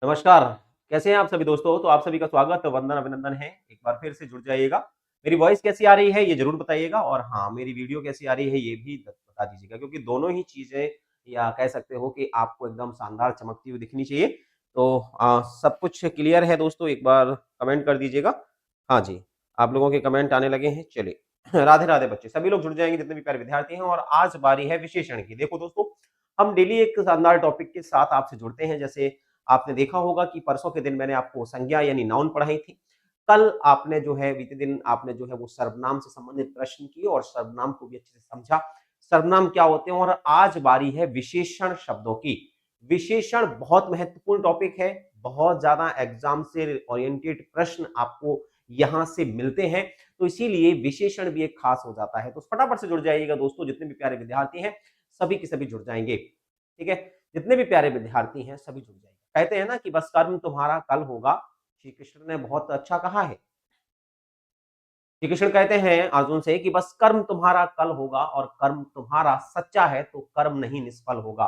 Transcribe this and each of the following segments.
नमस्कार, कैसे हैं आप सभी दोस्तों? तो आप सभी का स्वागत, वंदन, अभिनंदन है। एक बार फिर से जुड़ जाइएगा। मेरी वॉइस कैसी आ रही है ये ज़रूर बताइएगा और हाँ, मेरी वीडियो कैसी आ रही है ये भी बता दीजिएगा क्योंकि दोनों ही चीज़ें या कह सकते हो कि आपको एकदम शानदार चमकती हुई दिखनी चाहिए। तो सब कुछ क्लियर है दोस्तों, एक बार कमेंट कर दीजिएगा। हाँ जी, आप लोगों के कमेंट आने लगे हैं, चलिए। राधे-राधे बच्चे, सभी लोग जुड़ जाएँगे जितने भी प्यारे विद्यार्थी हैं और आज बारी है विशेषण की। देखो दोस्तों, हम डेली एक शानदार टॉपिक के साथ आपसे जुड़ते हैं जैसे आपने देखा होगा कि परसों के दिन मैंने आपको संज्ञा यानी नाउन पढ़ाई थी। कल आपने जो है बीते दिन आपने जो है वो सर्वनाम से संबंधित प्रश्न किए और सर्वनाम को भी अच्छे से समझा। सर्वनाम क्या होते हैं और आज बारी है विशेषण शब्दों की। विशेषण बहुत महत्वपूर्ण टॉपिक है, बहुत ज़्यादा एग्ज़ाम से ओरिएंटेड प्रश्न आपको यहाँ से मिलते हैं, तो इसीलिए विशेषण भी एक खास हो जाता है। तो फटाफट से जुड़ जाइएगा दोस्तों, जितने भी प्यारे विद्यार्थी हैं, सभी के सभी जुड़ जाएँगे। ठीक है? जितने भी प्यारे विद्यार्थी हैं, सभी जुड़ जाइए। कहते हैं ना कि बस कर्म तुम्हारा कल होगा, श्री कृष्ण ने बहुत अच्छा कहा है। श्री कृष्ण कहते हैं अर्जुन से कि बस कर्म तुम्हारा कल होगा और कर्म तुम्हारा सच्चा है तो कर्म नहीं निष्फल होगा।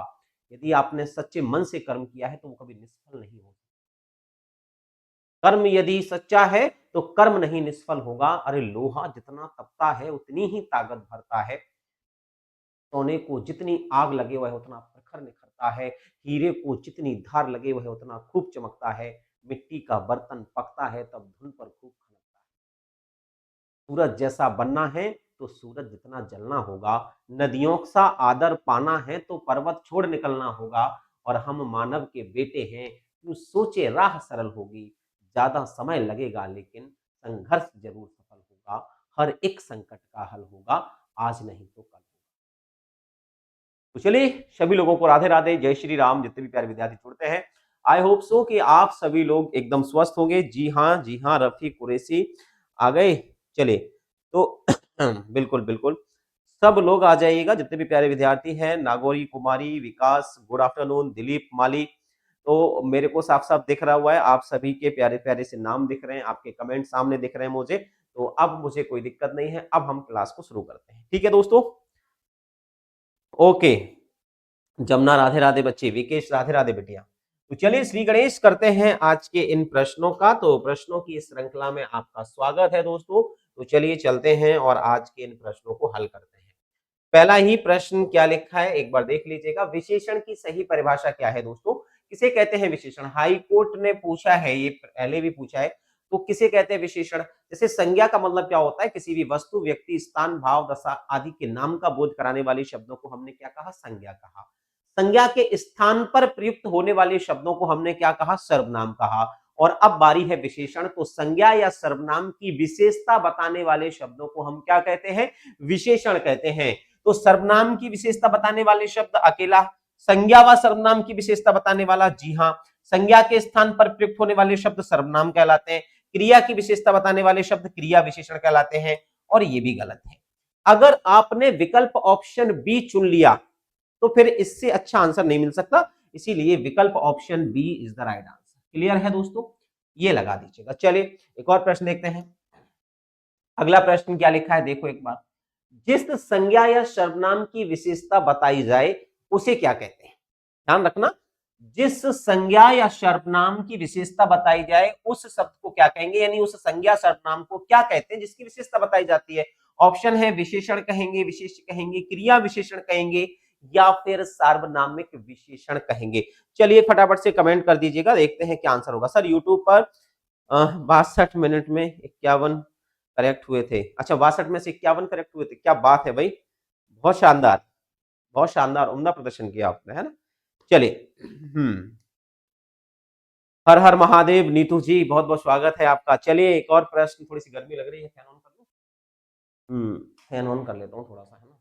यदि आपने सच्चे मन से कर्म किया है तो वो कभी निष्फल नहीं होगा। कर्म यदि सच्चा है तो कर्म नहीं निष्फल होगा। अरे लोहा जितना तपता है उतनी ही ताकत भरता है। सोने को जितनी आग लगे वह उतना प्रखर निखरता है। हीरे को जितनी धार लगे वह उतना खूब चमकता है। मिट्टी का बर्तन पकता है तब धुन पर खूब खनकता है। सूरज जैसा बनना है तो सूरज जितना जलना होगा। नदियों सा आदर पाना है तो पर्वत छोड़ निकलना होगा। और हम मानव के बेटे हैं, तू सोचे राह सरल होगी। ज्यादा समय लगेगा लेकिन संघर्ष जरूर सफल होगा। हर एक संकट का हल होगा, आज नहीं तो कल। तो चलिए सभी लोगों को राधे राधे, जय श्री राम। जितने भी प्यारे विद्यार्थी जुड़ते हैं, आई होप सो कि आप सभी लोग एकदम स्वस्थ होंगे। जी हाँ, रफी कुरैशी आ गए। चलिए तो बिल्कुल बिल्कुल सब लोग आ जाइएगा जितने भी प्यारे विद्यार्थी हैं। नागौरी कुमारी, विकास, गुड आफ्टरनून, दिलीप माली। तो मेरे को साफ साफ दिख रहा हुआ है, आप सभी के प्यारे प्यारे से नाम दिख रहे हैं, आपके कमेंट सामने दिख रहे हैं मुझे। तो अब मुझे कोई दिक्कत नहीं है, अब हम क्लास को शुरू करते हैं। ठीक है दोस्तों, ओके। जमुना राधे राधे बच्चे, विकेश राधे राधे बेटिया। तो चलिए श्री गणेश करते हैं आज के इन प्रश्नों का। तो प्रश्नों की इस श्रृंखला में आपका स्वागत है दोस्तों। तो चलिए चलते हैं और आज के इन प्रश्नों को हल करते हैं। पहला ही प्रश्न क्या लिखा है एक बार देख लीजिएगा। विशेषण की सही परिभाषा क्या है दोस्तों? किसे कहते हैं विशेषण? हाई कोर्ट ने पूछा है, ये पहले भी पूछा है। तो किसे कहते हैं विशेषण? जैसे संज्ञा का मतलब क्या होता है? किसी भी वस्तु, व्यक्ति, स्थान, भाव, दशा आदि के नाम का बोध कराने वाले शब्दों को हमने क्या कहा? संज्ञा कहा। संज्ञा के स्थान पर प्रयुक्त होने वाले शब्दों को हमने क्या कहा? सर्वनाम कहा। और अब बारी है विशेषण। तो संज्ञा या सर्वनाम की विशेषता बताने वाले शब्दों को हम क्या कहते हैं? विशेषण कहते हैं। तो सर्वनाम की विशेषता बताने वाले शब्द अकेला, संज्ञा व सर्वनाम की विशेषता बताने वाला जी हाँ, संज्ञा के स्थान पर प्रयुक्त होने वाले शब्द सर्वनाम कहलाते हैं। क्रिया की विशेषता बताने वाले शब्द क्रिया विशेषण कहलाते हैं। और ये भी गलत है। अगर आपने विकल्प ऑप्शन बी चुन लिया तो फिर इससे अच्छा आंसर नहीं मिल सकता, इसीलिए विकल्प option B is the right answer. Clear है दोस्तों? ये लगा दीजिएगा। चलिए एक और प्रश्न देखते हैं। अगला प्रश्न क्या लिखा है देखो एक बार। जिस संज्ञा या सर्वनाम की विशेषता बताई जाए उसे क्या कहते हैं? ध्यान रखना, जिस संज्ञा या सर्वनाम की विशेषता बताई जाए उस शब्द को क्या कहेंगे, यानी उस संज्ञा सर्वनाम को क्या कहते हैं जिसकी विशेषता बताई जाती है। ऑप्शन है विशेषण कहेंगे, विशेष कहेंगे, क्रिया विशेषण कहेंगे या फिर सार्वनामिक विशेषण कहेंगे। चलिए फटाफट से कमेंट कर दीजिएगा, देखते हैं क्या आंसर होगा। सर यूट्यूब पर 62 मिनट में 51 करेक्ट हुए थे। अच्छा 62 में से 51 करेक्ट हुए थे, क्या बात है भाई, बहुत शानदार, बहुत शानदार, उम्दा प्रदर्शन किया आपने, है ना। चलिए हर हर महादेव। नीतू जी बहुत बहुत स्वागत है आपका। चलिए एक और प्रश्न। थोड़ी सी गर्मी लग रही है, फैन ऑन कर लूं? फैन ऑन कर लेता हूँ थोड़ा सा, है ना।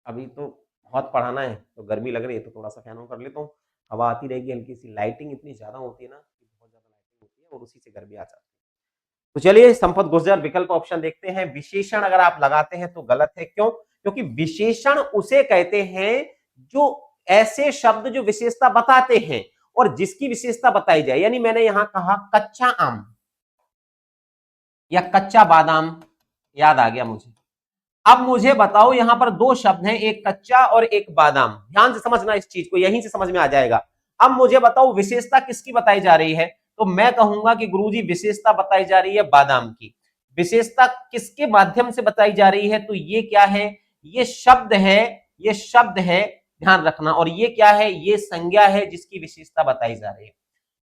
अभी तो बहुत पढ़ाना है तो गर्मी लग रही है तो थोड़ा सा फैन ऑन कर लेता हूँ। हवा आती रहेगी हल्की सी। लाइटिंग इतनी ज्यादा होती है ना कि बहुत ज्यादा लाइटिंग होती है और उसी से गर्मी आ जाती है। तो चलिए संपत गुर्जर विकल्प ऑप्शन देखते हैं। विशेषण अगर आप लगाते हैं तो गलत है। क्यों? क्योंकि विशेषण उसे कहते हैं जो ऐसे शब्द जो विशेषता बताते हैं और जिसकी विशेषता बताई जाए। यानी मैंने यहां कहा कच्चा आम या कच्चा बादाम, याद आ गया मुझे। अब मुझे बताओ यहां पर दो शब्द हैं, एक कच्चा और एक बादाम। ध्यान से समझना इस चीज को, यहीं से समझ में आ जाएगा। अब मुझे बताओ विशेषता किसकी बताई जा रही है, तो मैं कहूंगा कि गुरुजी विशेषता बताई जा रही है बादाम की। विशेषता किसके माध्यम से बताई जा रही है, तो ये क्या है, ये शब्द है, ये शब्द है, ध्यान रखना। और ये क्या है, ये संज्ञा है जिसकी विशेषता बताई जा रही है।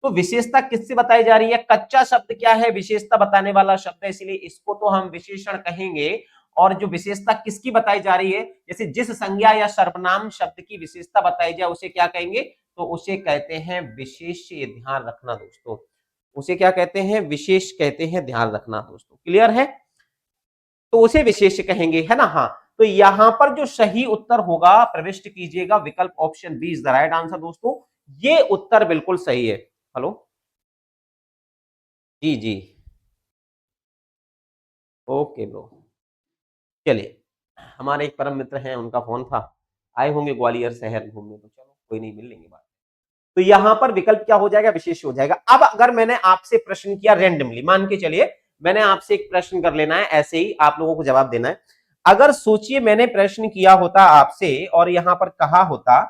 तो विशेषता किससे बताई जा रही है, कच्चा शब्द क्या है, विशेषता बताने वाला शब्द है, इसलिए इसको तो हम विशेषण कहेंगे। और जो विशेषता किसकी बताई जा रही है, जैसे जिस संज्ञा या सर्वनाम शब्द की विशेषता बताई जाए उसे क्या कहेंगे, तो उसे कहते हैं विशेष्य। ध्यान रखना दोस्तों, उसे क्या कहते हैं, विशेष कहते हैं, ध्यान रखना दोस्तों, क्लियर है। तो उसे विशेष कहेंगे, है ना। हाँ, तो यहां पर जो सही उत्तर होगा प्रविष्ट कीजिएगा, विकल्प option B is the right answer दोस्तों, ये उत्तर बिल्कुल सही है। हेलो, जी जी, ओके ब्रो। चलिए, हमारे एक परम मित्र हैं, उनका फोन था, आए होंगे ग्वालियर शहर घूमने, तो चलो कोई नहीं, मिल लेंगे बात। तो यहां पर विकल्प क्या हो जाएगा, विशेष हो जाएगा। अब अगर मैंने आपसे प्रश्न किया रेंडमली, मान के चलिए मैंने आपसे एक प्रश्न कर लेना है, ऐसे ही आप लोगों को जवाब देना है। अगर सोचिए मैंने प्रश्न किया होता आपसे और यहां पर कहा होता,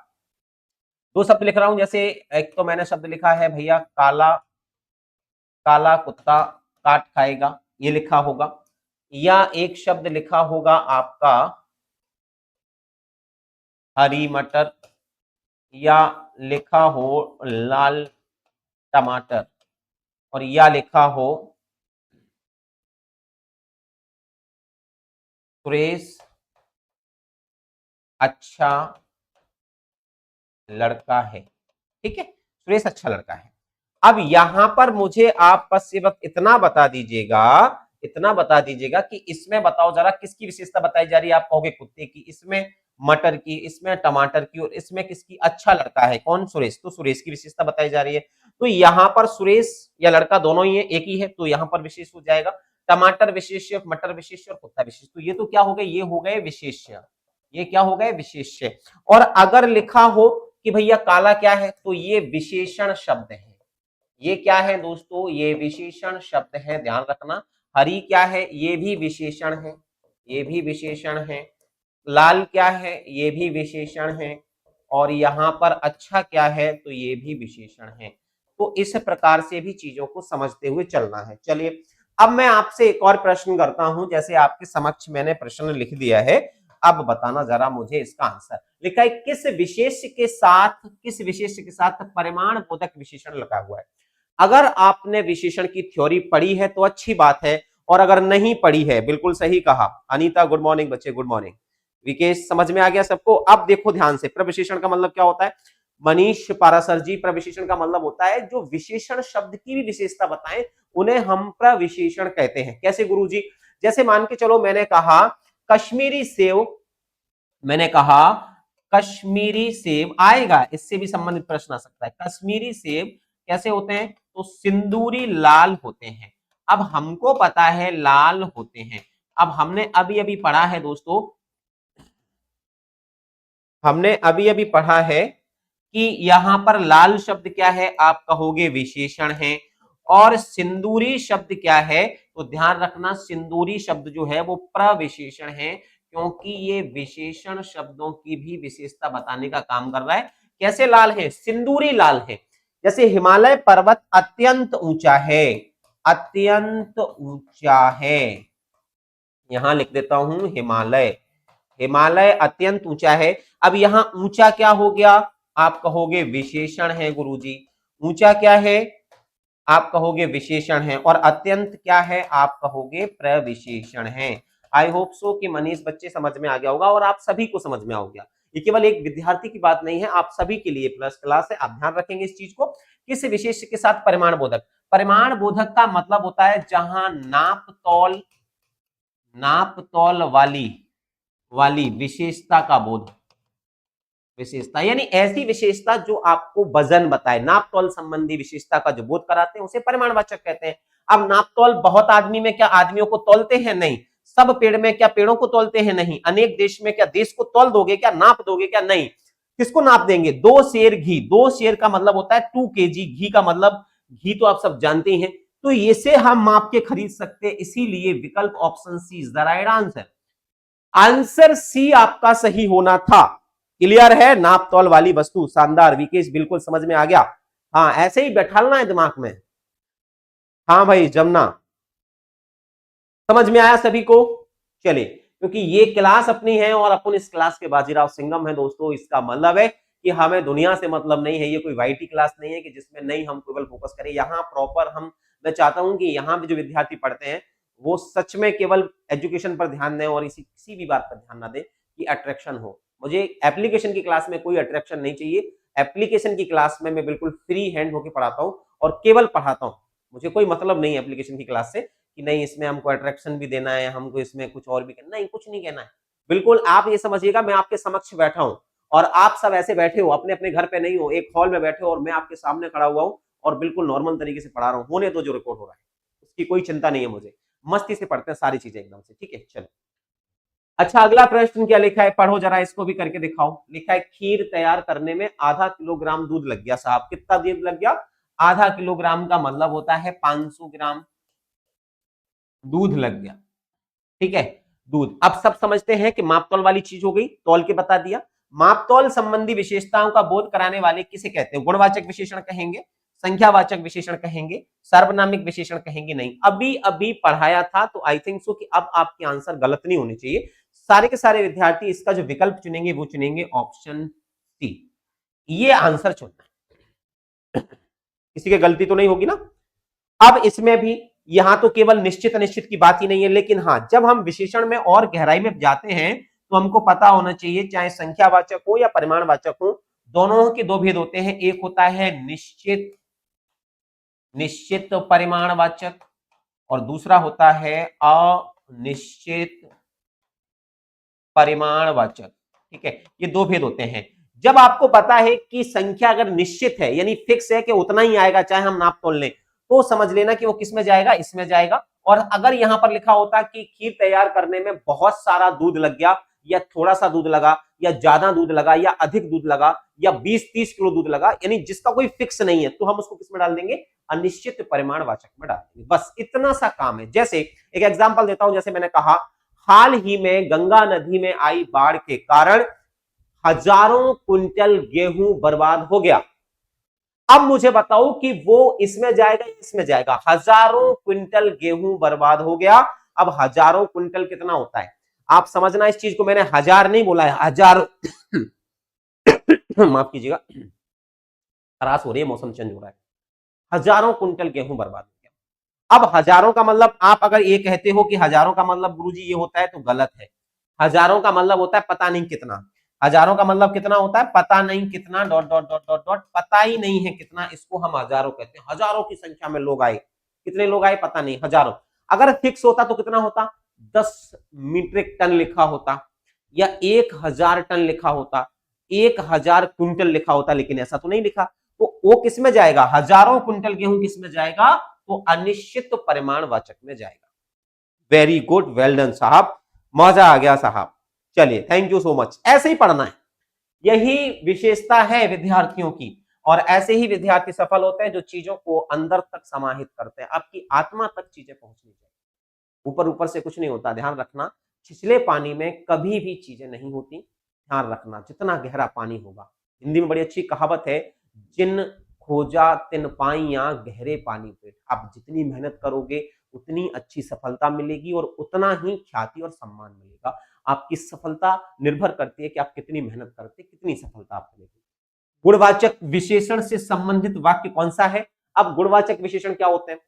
दो शब्द लिख रहा हूं, जैसे एक तो मैंने शब्द लिखा है भैया काला, काला कुत्ता काट खाएगा, ये लिखा होगा। या एक शब्द लिखा होगा आपका हरी मटर, या लिखा हो लाल टमाटर, और या लिखा हो सुरेश अच्छा लड़का है। ठीक है, सुरेश अच्छा लड़का है। अब यहां पर मुझे आप बस ये बस इतना बता दीजिएगा, इतना बता दीजिएगा कि इसमें बताओ जरा किसकी विशेषता बताई जा रही है। आप कहोगे कुत्ते की, इसमें मटर की, इसमें टमाटर की, और इसमें किसकी, अच्छा लड़का है, कौन, सुरेश, तो सुरेश की विशेषता बताई जा रही है। तो यहां पर सुरेश या लड़का दोनों ही है, एक ही है, तो यहां पर विशेष हो जाएगा। टमाटर विशेष्य, मटर विशेष्य और कुत्ता विशेष, तो ये तो क्या हो गए, ये हो गए विशेष्य, ये क्या हो गए, विशेष्य। और अगर लिखा हो कि भैया काला क्या है, तो ये विशेषण शब्द है। ये क्या है दोस्तों, ये विशेषण शब्द है, ध्यान रखना। हरी क्या है, ये भी विशेषण है, ये भी विशेषण है। लाल क्या है, ये भी विशेषण है। और यहां पर अच्छा क्या है, तो ये भी विशेषण है। तो इस प्रकार से भी चीजों को समझते हुए चलना है। चलिए, अब मैं आपसे एक और प्रश्न करता हूं, जैसे आपके समक्ष मैंने प्रश्न लिख दिया है, अब बताना जरा मुझे इसका आंसर। लिखा है किस विशेष के साथ, किस विशेष के साथ परिमाण बोधक विशेषण लगा हुआ है। अगर आपने विशेषण की थ्योरी पढ़ी है तो अच्छी बात है, और अगर नहीं पढ़ी है, बिल्कुल सही कहा अनीता, गुड मॉर्निंग बच्चे, गुड मॉर्निंग। विकेश, समझ में आ गया सबको। अब देखो ध्यान से, प्रविशेषण का मतलब क्या होता है, मनीष पारासर जी, प्रविशेषण का मतलब होता है जो विशेषण शब्द की भी विशेषता बताएं उन्हें हम प्रविशेषण कहते हैं। कैसे गुरुजी, जैसे मान के चलो मैंने कहा कश्मीरी सेव, मैंने कहा कश्मीरी सेब, आएगा इससे भी संबंधित प्रश्न आ सकता है। कश्मीरी सेब कैसे होते हैं, तो सिंदूरी लाल होते हैं। अब हमको पता है लाल होते हैं। अब हमने अभी अभी पढ़ा है दोस्तों, हमने अभी अभी पढ़ा है कि यहां पर लाल शब्द क्या है, आप कहोगे विशेषण है। और सिंदूरी शब्द क्या है, तो ध्यान रखना सिंदूरी शब्द जो है वो प्रविशेषण है, क्योंकि ये विशेषण शब्दों की भी विशेषता बताने का काम कर रहा है। कैसे लाल है, सिंदूरी लाल है। जैसे हिमालय पर्वत अत्यंत ऊंचा है, अत्यंत ऊंचा है, यहां लिख देता हूं हिमालय, हिमालय अत्यंत ऊंचा है। अब यहां ऊंचा क्या हो गया, आप कहोगे विशेषण है गुरुजी। ऊंचा क्या है, आप कहोगे विशेषण है। और अत्यंत क्या है, आप कहोगे प्रविशेषण है। आई होप सो कि मनीष बच्चे समझ में आ गया होगा, और आप सभी को समझ में आ गया। ये केवल एक विद्यार्थी की बात नहीं है, आप सभी के लिए प्लस क्लास है। आप ध्यान रखेंगे इस चीज को। किस विशेष के साथ परिमाण बोधक, परिमाण बोधक का मतलब होता है जहां नाप तौल, नाप तौल वाली, वाली विशेषता का बोध, विशेषता यानी ऐसी विशेषता जो आपको वजन बताए, नाप तौल संबंधी विशेषता का जो बोध कराते हैं उसे परिमाणवाचक कहते हैं। अब नाप तौल बहुत आदमी में क्या आदमियों को तौलते हैं, नहीं। सब पेड़ में क्या पेड़ों को तौलते हैं, नहीं। अनेक देश में क्या देश को तौल दोगे क्या, नाप दोगे क्या, नहीं। किसको नाप देंगे, 2 शेर घी, 2 शेर का मतलब होता है 2 kg, घी का मतलब घी तो आप सब जानते हैं। तो इसे हम माप के खरीद सकते हैं, इसीलिए विकल्प option C is the right answer. Answer C आपका सही होना था। क्लियर है? नाप तौल वाली वस्तु। शानदार विकेश, बिल्कुल समझ में आ गया। हाँ, ऐसे ही बैठालना है दिमाग में। हाँ भाई जमुना, समझ में आया सभी को? चलिए, क्योंकि ये क्लास अपनी है और अपन इस क्लास के बाजीराव सिंघम है दोस्तों, इसका मतलब है कि हमें दुनिया से मतलब नहीं है। ये कोई वाईटी क्लास नहीं है कि जिसमें नहीं हम केवल फोकस करें। यहाँ प्रॉपर हम, मैं चाहता हूं कि यहाँ पे जो विद्यार्थी पढ़ते हैं वो सच में केवल एजुकेशन पर ध्यान दें और इसी किसी भी बात पर ध्यान ना दें कि अट्रैक्शन हो। मुझे एप्लीकेशन की क्लास में कोई अट्रैक्शन नहीं चाहिए। एप्लीकेशन की क्लास में मैं बिल्कुल फ्री हैंड होकर पढ़ाता हूँ और केवल पढ़ाता हूँ। मुझे कोई मतलब नहीं है एप्लीकेशन की क्लास से कि नहीं इसमें हमको अट्रैक्शन भी देना है, हमको इसमें कुछ और भी करना, नहीं कुछ नहीं कहना है। बिल्कुल आप ये समझिएगा मैं आपके समक्ष बैठा हूं और आप सब ऐसे बैठे हो, अपने अपने घर पे नहीं हो, एक हॉल में बैठे हो और मैं आपके सामने खड़ा हुआ हूं और बिल्कुल नॉर्मल तरीके से पढ़ा रहा हूं। होने दो जो रिकॉर्ड हो रहा है, उसकी कोई चिंता नहीं है मुझे। मस्ती से पढ़ते हैं सारी चीजें एकदम से, ठीक है? चलो, अच्छा अगला प्रश्न क्या लिखा है, पढ़ो जरा, इसको भी करके दिखाओ। लिखा है खीर तैयार करने में आधा किलोग्राम दूध लग गया। साहब कितना दूध लग गया? आधा किलोग्राम का मतलब होता है 500 ग्राम दूध लग गया। ठीक है, दूध। अब सब समझते हैं कि मापतौल वाली चीज हो गई, तौल के बता दिया। मापतौल संबंधी विशेषताओं का बोध कराने वाले किसे कहते हैं? गुणवाचक विशेषण कहेंगे, संख्यावाचक विशेषण कहेंगे, सार्वनामिक विशेषण कहेंगे? नहीं, अभी अभी पढ़ाया था तो आई थिंक सो कि अब आपके आंसर गलत नहीं होने चाहिए। सारे के सारे विद्यार्थी इसका जो विकल्प चुनेंगे वो चुनेंगे ऑप्शन सी। ये आंसर चुनना है, किसी की गलती तो नहीं होगी ना? अब इसमें भी यहां तो केवल निश्चित अनिश्चित की बात ही नहीं है, लेकिन हां जब हम विशेषण में और गहराई में जाते हैं तो हमको पता होना चाहिए, चाहे संख्यावाचक हो या परिमाणवाचक हो, दोनों के दो भेद होते हैं। एक होता है निश्चित निश्चित परिमाणवाचक और दूसरा होता है अनिश्चित परिमाणवाचक। ठीक है, ये दो भेद होते हैं। जब आपको पता है कि संख्या अगर निश्चित है यानी फिक्स है कि उतना ही आएगा चाहे हम नाप तोल लें, तो समझ लेना कि वो किस में जाएगा, इसमें जाएगा। और अगर यहां पर लिखा होता कि खीर तैयार करने में बहुत सारा दूध लग गया या थोड़ा सा दूध लगा या ज्यादा दूध लगा या अधिक दूध लगा या 20-30 किलो दूध लगा, यानी जिसका कोई फिक्स नहीं है, तो हम उसको किसमें डाल देंगे? अनिश्चित परिमाणवाचक में डाल देंगे। बस इतना सा काम है। जैसे एक एग्जांपल देता हूं, जैसे मैंने कहा हाल ही में गंगा नदी में आई बाढ़ के कारण हजारों कुंटल गेहूं बर्बाद हो गया। अब मुझे बताओ कि वो इसमें जाएगा या इसमें जाएगा? हजारों क्विंटल गेहूं बर्बाद हो गया। अब हजारों क्विंटल कितना होता है आप समझना इस चीज को, मैंने हजार नहीं बोला है, हजारों माफ कीजिएगा, खराश हो रही है, मौसम चेंज हो रहा है। हजारों कुंटल गेहूं बर्बाद हो गया। अब हजारों का मतलब आप अगर ये कहते हो कि हजारों का मतलब गुरुजी ये होता है, तो गलत है। हजारों का मतलब होता है पता नहीं कितना। हजारों का मतलब कितना होता है? पता नहीं कितना, dot dot dot dot dot, पता ही नहीं है कितना, इसको हम हजारों कहते हैं। हजारों की संख्या में लोग आए, कितने लोग आए पता नहीं, हजारों। अगर फिक्स होता तो कितना होता? 10 मीट्रिक टन लिखा होता या 1000 टन लिखा होता, 1000 क्विंटल लिखा होता, लेकिन ऐसा तो नहीं लिखा। तो वो किस में जाएगा? हजारों क्विंटल गेहूं किस में जाएगा? तो अनिश्चित परिमाणवाचक में जाएगा। वेरी गुड, वेल डन साहब, मजा आ गया साहब। चलिए, थैंक यू सो मच। ऐसे ही पढ़ना है, यही विशेषता है विद्यार्थियों की, और ऐसे ही विद्यार्थी सफल होते हैं जो चीजों को अंदर तक समाहित करते हैं। आपकी आत्मा तक चीजें पहुंचनी चाहिए, ऊपर ऊपर से कुछ नहीं होता। ध्यान रखना, छिछले पानी में कभी भी चीजें नहीं होती। ध्यान रखना, जितना गहरा पानी होगा, हिंदी में बड़ी अच्छी कहावत है, जिन खोजा तिन पाइया गहरे पानी पेट। आप जितनी मेहनत करोगे उतनी अच्छी सफलता मिलेगी और उतना ही ख्याति और सम्मान मिलेगा। आपकी सफलता निर्भर करती है कि आप कितनी मेहनत करते, कितनी सफलता आप मिलेगी। गुणवाचक विशेषण से संबंधित वाक्य कौन सा है? अब गुणवाचक विशेषण क्या होते हैं?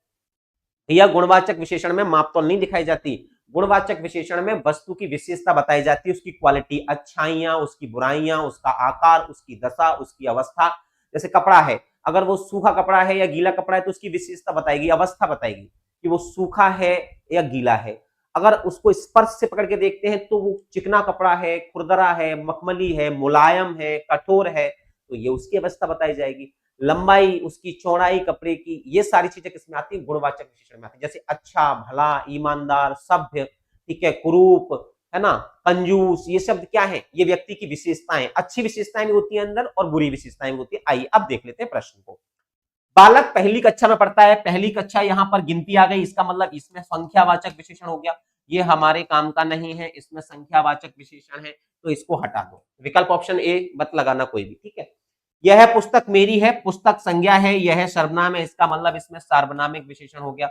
यह गुणवाचक विशेषण में मापतौल नहीं दिखाई जाती। गुणवाचक विशेषण में वस्तु की विशेषता बताई जाती है, उसकी क्वालिटी, अच्छाइयां, उसकी बुराइयां, उसका आकार, उसकी दशा, उसकी अवस्था। जैसे कपड़ा है, अगर वो सूखा कपड़ा है या गीला कपड़ा है तो उसकी विशेषता बताएगी, अवस्था बताएगी कि वो सूखा है या गीला है। अगर उसको स्पर्श से पकड़ के देखते हैं तो वो चिकना कपड़ा है, खुरदरा है, मखमली है, मुलायम है, कठोर है, तो ये उसकी अवस्था बताई जाएगी। लंबाई, उसकी चौड़ाई कपड़े की, ये सारी चीजें किसमें आती है? गुणवाचक विशेषण में आती है। जैसे अच्छा, भला, ईमानदार, सभ्य, ठीक है, कुरूप, है ना, कंजूस, ये शब्द क्या है? ये व्यक्ति की विशेषताएं। अच्छी विशेषताएं भी होती है अंदर और बुरी विशेषताएं भी होती है। आइए अब देख लेते हैं प्रश्न को। बालक पहली कक्षा में पढ़ता है, पहली कक्षा यहां पर गिनती आ गई, इसका मतलब इसमें संख्यावाचक विशेषण हो गया, ये हमारे काम का नहीं है, इसमें संख्यावाचक विशेषण है, तो इसको हटा दो। विकल्प ऑप्शन ए मत लगाना कोई भी, ठीक है। यह पुस्तक मेरी है, पुस्तक संज्ञा है, यह सर्वनाम है, इसका मतलब इसमें सार्वनामिक विशेषण हो गया,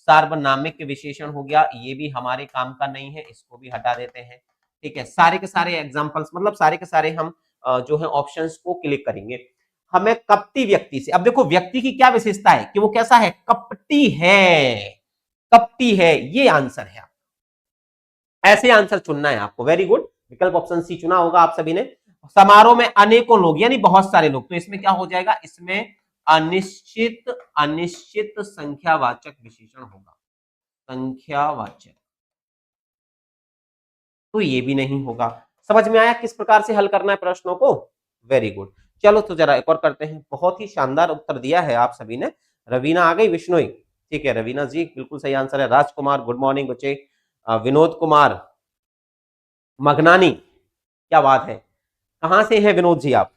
सार्वनामिक विशेषण हो गया, ये भी हमारे काम का नहीं है, इसको भी हटा देते हैं, ठीक है। सारे के सारे एग्जाम्पल्स मतलब सारे के सारे हम जो है ऑप्शंस को क्लिक करेंगे। हमें कपटी व्यक्ति से, अब देखो व्यक्ति की क्या विशेषता है कि वो कैसा है, कपटी है, कपटी है, ये आंसर है। ऐसे आंसर चुनना है आपको, वेरी गुड, विकल्प ऑप्शन सी चुना होगा आप सभी ने। समारोह में अनेकों लोग यानी बहुत सारे लोग, तो इसमें क्या हो जाएगा, इसमें अनिश्चित, अनिश्चित संख्यावाचक विशेषण होगा, संख्यावाचक, तो ये भी नहीं होगा। समझ में आया किस प्रकार से हल करना है प्रश्नों को, वेरी गुड। चलो तो जरा एक और करते हैं, बहुत ही शानदार उत्तर दिया है आप सभी ने। रवीना आ गई, बिश्नोई, ठीक है, रवीना जी बिल्कुल सही आंसर है। राजकुमार गुड मॉर्निंग बच्चे, विनोद कुमार मगनानी, क्या बात है, कहां से हैं विनोद जी आप,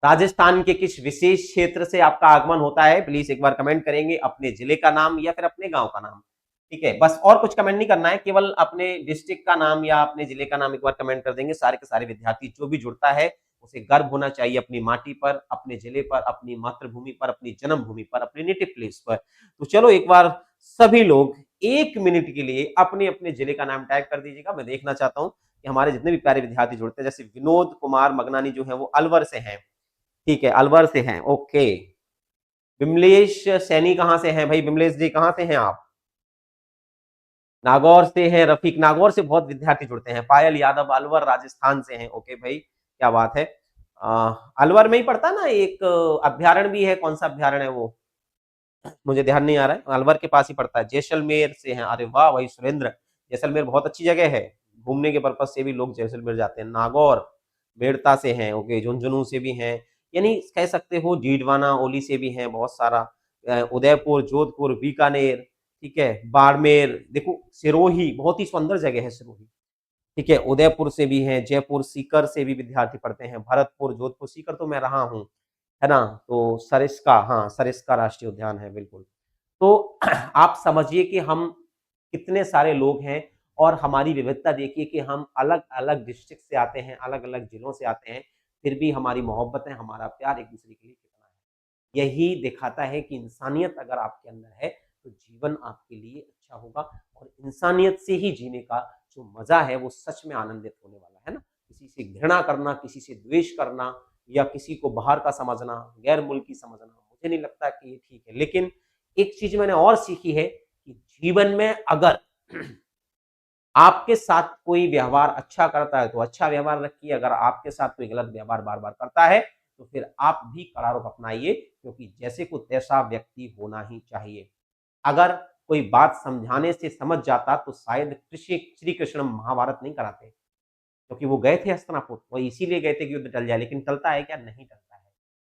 राजस्थान के किस विशेष क्षेत्र से आपका आगमन होता है, प्लीज एक बार कमेंट करेंगे अपने जिले का नाम या फिर अपने गांव का नाम, ठीक है, बस और कुछ कमेंट नहीं करना है, केवल अपने डिस्ट्रिक्ट का नाम या अपने जिले का नाम एक बार कमेंट कर देंगे। सारे के सारे विद्यार्थी, जो भी जुड़ता है उसे गर्व होना चाहिए अपनी माटी पर, अपने जिले पर, अपनी मातृभूमि पर, अपनी जन्मभूमि पर, अपने नेटिव प्लेस पर। तो चलो एक बार सभी लोग 1 मिनट के लिए अपने अपने जिले का नाम टाइप कर दीजिएगा। मैं देखना चाहता हूं कि हमारे जितने भी प्यारे विद्यार्थी जुड़ते हैं, जैसे विनोद कुमार मगनानी जो है वो अलवर से हैं, ठीक है, अलवर से हैं, ओके। विमलेश सैनी कहां से हैं भाई, विमलेश जी कहां से हैं आप, नागौर से हैं, रफीक, नागौर से बहुत विद्यार्थी जुड़ते हैं, पायल यादव अलवर राजस्थान से हैं, ओके भाई, क्या बात है। अलवर में ही पड़ता ना एक अभ्यारण्य भी है, कौन सा अभ्यारण्य है वो, मुझे ध्यान नहीं आ रहा है, अलवर के पास ही पड़ता है, जैसलमेर से हैं, अरे वाह भाई सुरेंद्र, जैसलमेर बहुत अच्छी जगह है, घूमने के पर्पज से भी लोग जैसलमेर जाते हैं। नागौर बेड़ता से हैं, ओके, झुंझुनू से भी हैं, यानी कह सकते हो डीडवाना ओली से भी हैं बहुत सारा, उदयपुर, जोधपुर, बीकानेर, ठीक है, बाड़मेर, देखो सिरोही बहुत ही सुंदर जगह है सिरोही, ठीक है, उदयपुर से भी हैं, जयपुर सीकर से भी विद्यार्थी पढ़ते हैं, भरतपुर, जोधपुर, सीकर तो मैं रहा हूँ, है ना, तो सरिस्का, हाँ सरिस्का राष्ट्रीय उद्यान है बिल्कुल। तो आप समझिए कि हम कितने सारे लोग हैं, और हमारी विविधता देखिए कि हम अलग अलग डिस्ट्रिक्ट से आते हैं, अलग अलग जिलों से आते हैं, फिर भी हमारी मोहब्बत है, हमारा प्यार एक दूसरे के लिए कितना है। यही दिखाता है कि इंसानियत अगर आपके अंदर है तो जीवन आपके लिए अच्छा होगा, और इंसानियत से ही जीने का जो मजा है वो सच में आनंदित होने वाला है ना। किसी से घृणा करना, किसी से द्वेष करना, या किसी को बाहर का समझना, गैर मुल्की समझना, मुझे नहीं लगता कि ये ठीक है। लेकिन एक चीज मैंने और सीखी है कि जीवन में अगर आपके साथ कोई व्यवहार अच्छा करता है तो अच्छा व्यवहार रखिए, अगर आपके साथ कोई गलत व्यवहार बार बार करता है तो फिर आप भी कड़ा रुख अपनाइए, क्योंकि जैसे को तैसा व्यक्ति होना ही चाहिए। अगर कोई बात समझाने से समझ जाता तो शायद श्री कृष्ण महाभारत नहीं कराते, क्योंकि वो गए थे हस्तिनापुर, वो इसीलिए गए थे कि युद्ध टल जाए, लेकिन टलता है क्या, नहीं टलता है।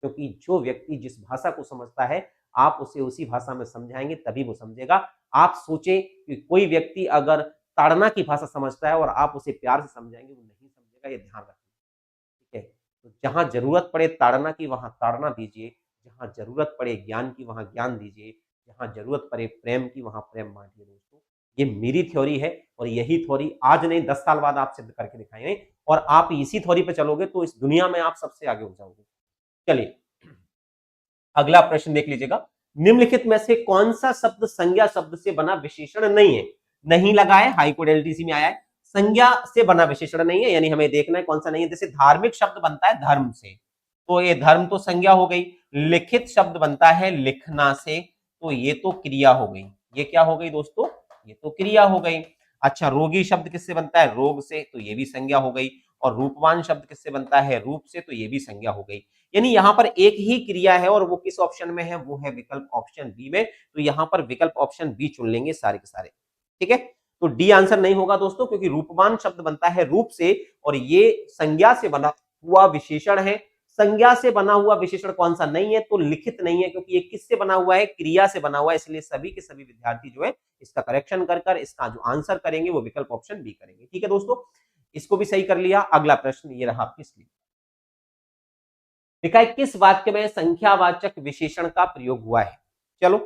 क्योंकि जो व्यक्ति जिस भाषा को समझता है, आप उसे उसी भाषा में समझाएंगे तभी वो समझेगा। आप सोचें कि कोई व्यक्ति अगर ताड़ना की भाषा समझता है और आप उसे प्यार से समझाएंगे, वो नहीं समझेगा, ये ध्यान रखना, ठीक है। तो जहां जरूरत पड़े ताड़ना की वहां ताड़ना दीजिए, जहां जरूरत पड़े ज्ञान की वहां ज्ञान दीजिए, जहां जरूरत पड़े प्रेम की वहां प्रेम बांटिए दोस्तों। ये मेरी थ्योरी है, और यही थ्योरी आज नहीं 10 साल बाद आप सिद्ध करके दिखाएंगे, और आप इसी थ्योरी पे चलोगे तो इस दुनिया में आप सबसे आगे हो जाओगे। चलिए अगला प्रश्न देख लीजिएगा, निम्नलिखित में से कौन सा शब्द संज्ञा शब्द से बना विशेषण नहीं है, नहीं लगा है, हाईकोर्ट एलटीसी में आया है, संज्ञा से बना विशेषण नहीं है, यानी हमें देखना है कौन सा नहीं है। जैसे धार्मिक शब्द बनता है धर्म से, तो ये धर्म तो संज्ञा हो गई। लिखित शब्द बनता है लिखना से, तो ये तो क्रिया हो गई, ये क्या हो गई दोस्तों, ये तो क्रिया हो गई। अच्छा, रोगी शब्द किससे बनता है, रोग से, तो ये भी संज्ञा हो गई। और रूपवान शब्द किससे बनता है, रूप से, तो ये भी संज्ञा हो गई। यानी यहां पर एक ही क्रिया है, और वो किस ऑप्शन में है, वो है विकल्प ऑप्शन बी में। तो यहां पर विकल्प ऑप्शन बी चुन लेंगे सारे के सारे, ठीक है। तो डी आंसर नहीं होगा दोस्तों, क्योंकि रूपवान शब्द बनता है रूप से, और ये संज्ञा से बना हुआ विशेषण है। संज्ञा से बना हुआ विशेषण कौन सा नहीं है, तो लिखित नहीं है, क्योंकि ये किससे बना हुआ है, क्रिया से बना हुआ है। इसलिए सभी के सभी विद्यार्थी जो है इसका करेक्शन कर कर इसका जो आंसर करेंगे वो विकल्प ऑप्शन बी करेंगे, ठीक है दोस्तों। इसको भी सही कर लिया। अगला प्रश्न ये रहा आपके लिए, लिखा है किस वाक्य में संख्यावाचक विशेषण का प्रयोग हुआ है। चलो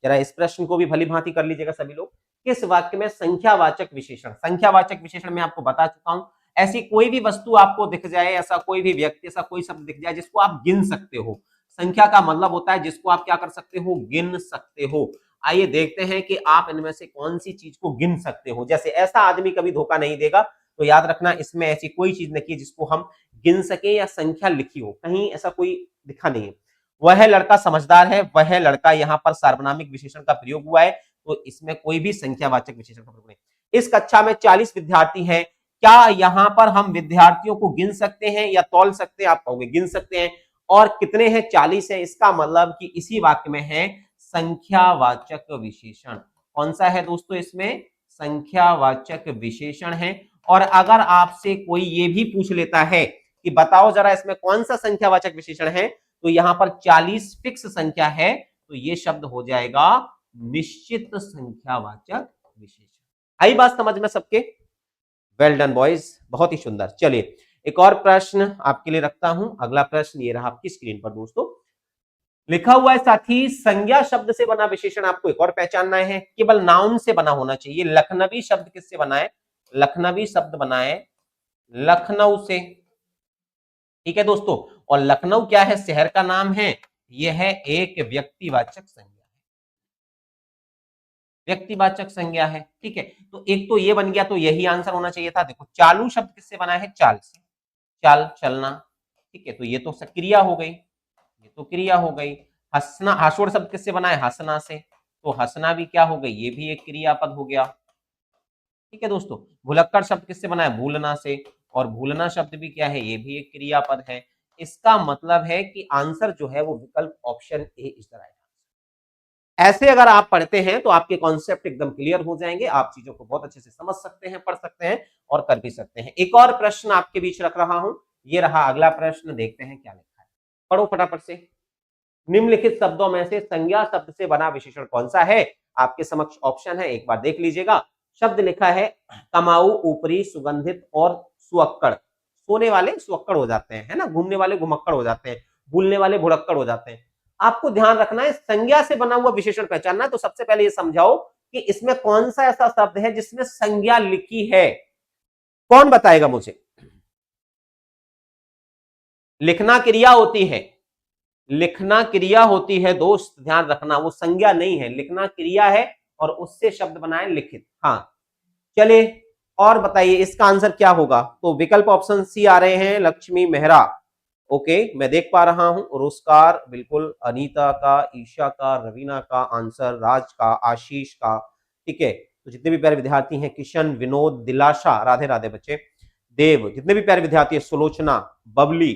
जरा इस प्रश्न को भी भली भांति कर लीजिएगा सभी लोग। किस वाक्य में संख्यावाचक विशेषण, संख्यावाचक विशेषण मैं आपको बता चुका हूं, ऐसी कोई भी वस्तु आपको दिख जाए, ऐसा कोई भी व्यक्ति, ऐसा कोई शब्द दिख जाए जिसको आप गिन सकते हो। संख्या का मतलब होता है जिसको आप क्या कर सकते हो, गिन सकते हो। आइए देखते हैं कि आप इनमें से कौन सी चीज को गिन सकते हो। जैसे ऐसा आदमी कभी धोखा नहीं देगा, तो याद रखना इसमें ऐसी कोई चीज नहीं है जिसको हम गिन सके या संख्या लिखी हो, कहीं ऐसा कोई दिखा नहीं है। वह लड़का समझदार है, वह लड़का यहां पर सार्वनामिक विशेषण का प्रयोग हुआ है, तो इसमें कोई भी संख्यावाचक विशेषण का प्रयोग नहीं। इस कक्षा में 40 विद्यार्थी हैं, क्या यहां पर हम विद्यार्थियों को गिन सकते हैं या तौल सकते हैं? आप कहोगे गिन सकते हैं। और कितने हैं? 40 है। इसका मतलब कि इसी वाक्य में है संख्यावाचक विशेषण। कौन सा है दोस्तों? इसमें संख्यावाचक विशेषण है। और अगर आपसे कोई ये भी पूछ लेता है कि बताओ जरा इसमें कौन सा संख्यावाचक विशेषण है, तो यहां पर 40 फिक्स संख्या है, तो ये शब्द हो जाएगा निश्चित संख्यावाचक विशेषण। आई बात समझ में सबके? वेल डन बॉयज, बहुत ही सुंदर। चलिए एक और प्रश्न आपके लिए रखता हूं। अगला प्रश्न ये रहा आपकी स्क्रीन पर दोस्तों, लिखा हुआ है साथी संज्ञा शब्द से बना विशेषण आपको एक और पहचानना है, केवल नाउन से बना होना चाहिए। लखनवी शब्द किससे बना है? लखनवी शब्द बना है लखनऊ से। ठीक है दोस्तों, और लखनऊ क्या है? शहर का नाम है। यह है एक व्यक्तिवाचक संज्ञा, व्यक्तिवाचक संज्ञा है। ठीक है, तो एक तो ये बन गया, तो यही आंसर होना चाहिए था। देखो चालू शब्द किससे बना है? चाल से, चाल चलना। ठीक है, तो ये तो क्रिया हो गई, ये तो क्रिया हो गई। हंसना, हासोड़ शब्द किससे बना है? हंसना से, तो हंसना भी क्या हो गई? ये भी एक क्रियापद हो गया। ठीक है दोस्तों, भुलक्कड़ शब्द किससे बना है? भूलना से, और भूलना शब्द भी क्या है? ये भी एक क्रियापद है। इसका मतलब है कि आंसर जो है वो विकल्प ऑप्शन ए इस तरह है। ऐसे अगर आप पढ़ते हैं तो आपके कॉन्सेप्ट एकदम क्लियर हो जाएंगे, आप चीजों को बहुत अच्छे से समझ सकते हैं, पढ़ सकते हैं और कर भी सकते हैं। एक और प्रश्न आपके बीच रख रहा हूं, ये रहा अगला प्रश्न, देखते हैं क्या लिखा है। पढ़ो फटाफट से। निम्नलिखित शब्दों में से संज्ञा शब्द से बना विशेषण कौन सा है? आपके समक्ष ऑप्शन है, एक बार देख लीजिएगा। शब्द लिखा है कमाऊ, ऊपरी, सुगंधित और सुअक्कड़। सोने वाले सुअक्कड़ हो जाते हैं, है ना, घूमने वाले घुमक्कड़ हो जाते हैं, भूलने वाले भुड़क्कड़ हो जाते हैं। आपको ध्यान रखना है, संज्ञा से बना हुआ विशेषण पहचानना है। तो सबसे पहले ये समझाओ कि इसमें कौन सा ऐसा शब्द है जिसमें संज्ञा लिखी है? कौन बताएगा मुझे? लिखना क्रिया होती है, लिखना क्रिया होती है दोस्त, ध्यान रखना, वो संज्ञा नहीं है, लिखना क्रिया है और उससे शब्द बनाए लिखित। हाँ चलिए और बताइए इसका आंसर क्या होगा? तो विकल्प ऑप्शन सी आ रहे हैं, लक्ष्मी मेहरा। ओके, मैं देख पा रहा हूं, रोस्कार बिल्कुल, अनीता का, ईशा का, रवीना का आंसर, राज का, आशीष का। ठीक है, तो जितने भी प्यारे विद्यार्थी हैं, किशन, विनोद, दिलाशा, राधे राधे बच्चे, देव, जितने भी प्यारे विद्यार्थी हैं, सुलोचना, बबली,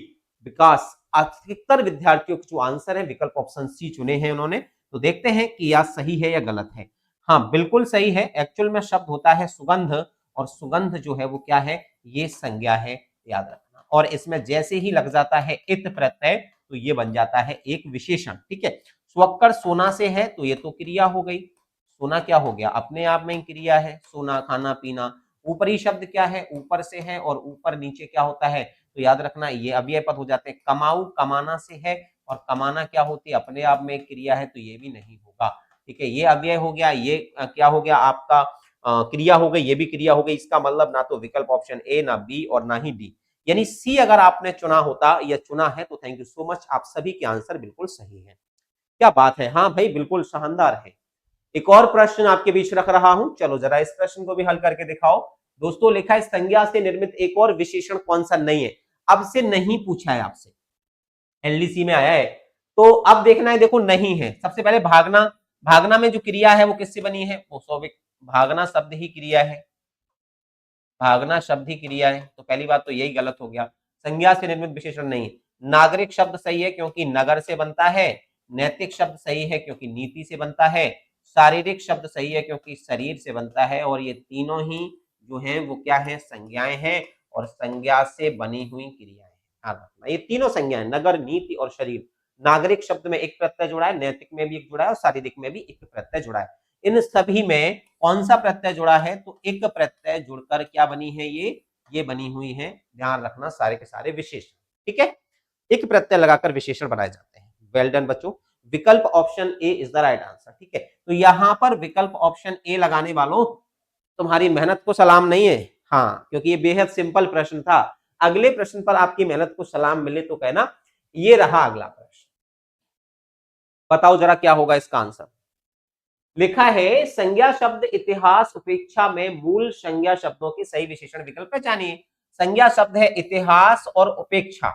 विकास, अधिकतर विद्यार्थियों के जो आंसर है विकल्प ऑप्शन सी चुने हैं उन्होंने। तो देखते हैं कि यह सही है या गलत है। हाँ बिल्कुल सही है। एक्चुअल में शब्द होता है सुगंध, और सुगंध जो है वो क्या है? ये संज्ञा है, याद रखना। और इसमें जैसे ही लग जाता है इत प्रत्यय, तो ये बन जाता है एक विशेषण। ठीक है, स्वक्कड़ सोना से है, तो ये तो क्रिया हो गई। सोना क्या हो गया? अपने आप में क्रिया है, सोना, खाना पीना। ऊपरी शब्द क्या है? ऊपर से है, और ऊपर नीचे क्या होता है? तो याद रखना ये अव्यय पद हो जाते हैं। कमाऊ कमाना से है, और कमाना क्या होती है? अपने आप में क्रिया है, तो ये भी नहीं होगा। ठीक है, ये अव्यय हो गया, ये क्या हो गया आपका? क्रिया हो गई, ये भी क्रिया हो गई। इसका मतलब ना तो विकल्प ऑप्शन ए, ना बी और ना ही डी, यानी सी अगर आपने चुना होता या चुना है तो थैंक यू सो मच, आप सभी के आंसर बिल्कुल सही है। क्या बात है, हाँ भाई बिल्कुल शानदार है। एक और प्रश्न आपके बीच रख रहा हूं, चलो जरा इस प्रश्न को भी हल करके दिखाओ। दोस्तों लिखा है संज्ञा से निर्मित एक और विशेषण कौन सा नहीं है? अब से नहीं पूछा है आपसे, एलडीसी में आया है, तो अब देखना है। देखो नहीं है, सबसे पहले भागना, भागना में जो क्रिया है वो किससे बनी है? वो स्वाभाविक, भागना शब्द ही क्रिया है, भागना शब्द ही क्रिया है, तो पहली बात तो यही गलत हो गया, संज्ञा से निर्मित विशेषण नहीं है। नागरिक शब्द सही है क्योंकि नगर से बनता है, नैतिक शब्द सही है क्योंकि नीति से बनता है, शारीरिक शब्द सही है क्योंकि शरीर से बनता है, और ये तीनों ही जो है वो क्या है? संज्ञाएं हैं, और संज्ञा से बनी हुई क्रियाएं। ध्यान रखना, ये तीनों संज्ञाएं, नगर, नीति और शरीर। नागरिक शब्द में एक प्रत्यय जुड़ा है, नैतिक में भी एक जुड़ा है, और शारीरिक में भी एक प्रत्यय जुड़ा है। इन सभी में कौन सा प्रत्यय जुड़ा है? तो एक प्रत्यय जुड़कर क्या बनी है? ये बनी हुई है, ध्यान रखना, सारे के सारे विशेषण। ठीक है, एक प्रत्यय लगाकर विशेषण बनाए जाते हैं। वेल डन बच्चों, विकल्प option A is the right answer. ठीक है, तो यहां पर विकल्प ऑप्शन ए लगाने वालों, तुम्हारी मेहनत को सलाम नहीं है। हाँ, क्योंकि ये बेहद सिंपल प्रश्न था। अगले प्रश्न पर आपकी मेहनत को सलाम मिले तो कहना। ये रहा अगला प्रश्न, बताओ जरा क्या होगा इसका आंसर। लिखा है संज्ञा शब्द इतिहास उपेक्षा में मूल संज्ञा शब्दों की सही विशेषण विकल्प पहचानिए। संज्ञा शब्द है इतिहास और उपेक्षा,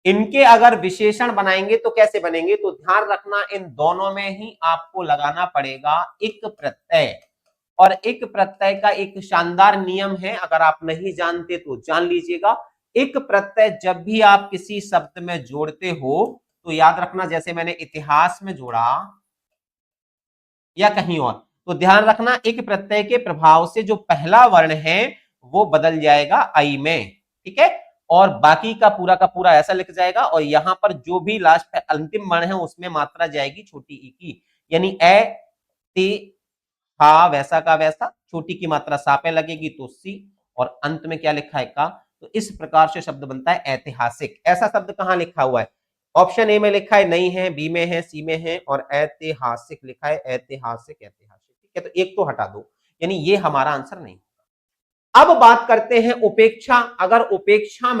इनके अगर विशेषण बनाएंगे तो कैसे बनेंगे, तो ध्यान रखना इन दोनों में ही आपको लगाना पड़ेगा एक प्रत्यय। और एक प्रत्यय का एक शानदार नियम है, अगर आप नहीं जानते तो जान लीजिएगा। एक प्रत्यय जब भी आप किसी शब्द में जोड़ते हो तो याद रखना, जैसे मैंने इतिहास में जोड़ा या कहीं और, तो ध्यान रखना एक प्रत्यय के प्रभाव से जो पहला वर्ण है वो बदल जाएगा आई में। ठीक है, और बाकी का पूरा ऐसा लिख जाएगा, और यहां पर जो भी लास्ट अंतिम वर्ण है उसमें मात्रा जाएगी छोटी ई की, यानी ए ती हा वैसा का वैसा, छोटी की मात्रा सा पे लगेगी तो सी, और अंत में क्या लिखा है का। तो इस प्रकार से शब्द बनता है ऐतिहासिक। ऐसा शब्द कहां लिखा हुआ है, ऑप्शन ए में लिखा है नहीं है, बी में है, सी में है, और ऐतिहासिक लिखा है, ऐतिहासिक ऐतिहासिक। ठीक है, तो एक तो हटा दो, यानी ये हमारा आंसर नहीं। अब बात करते हैं उपेक्षा। अगर उपेक्षा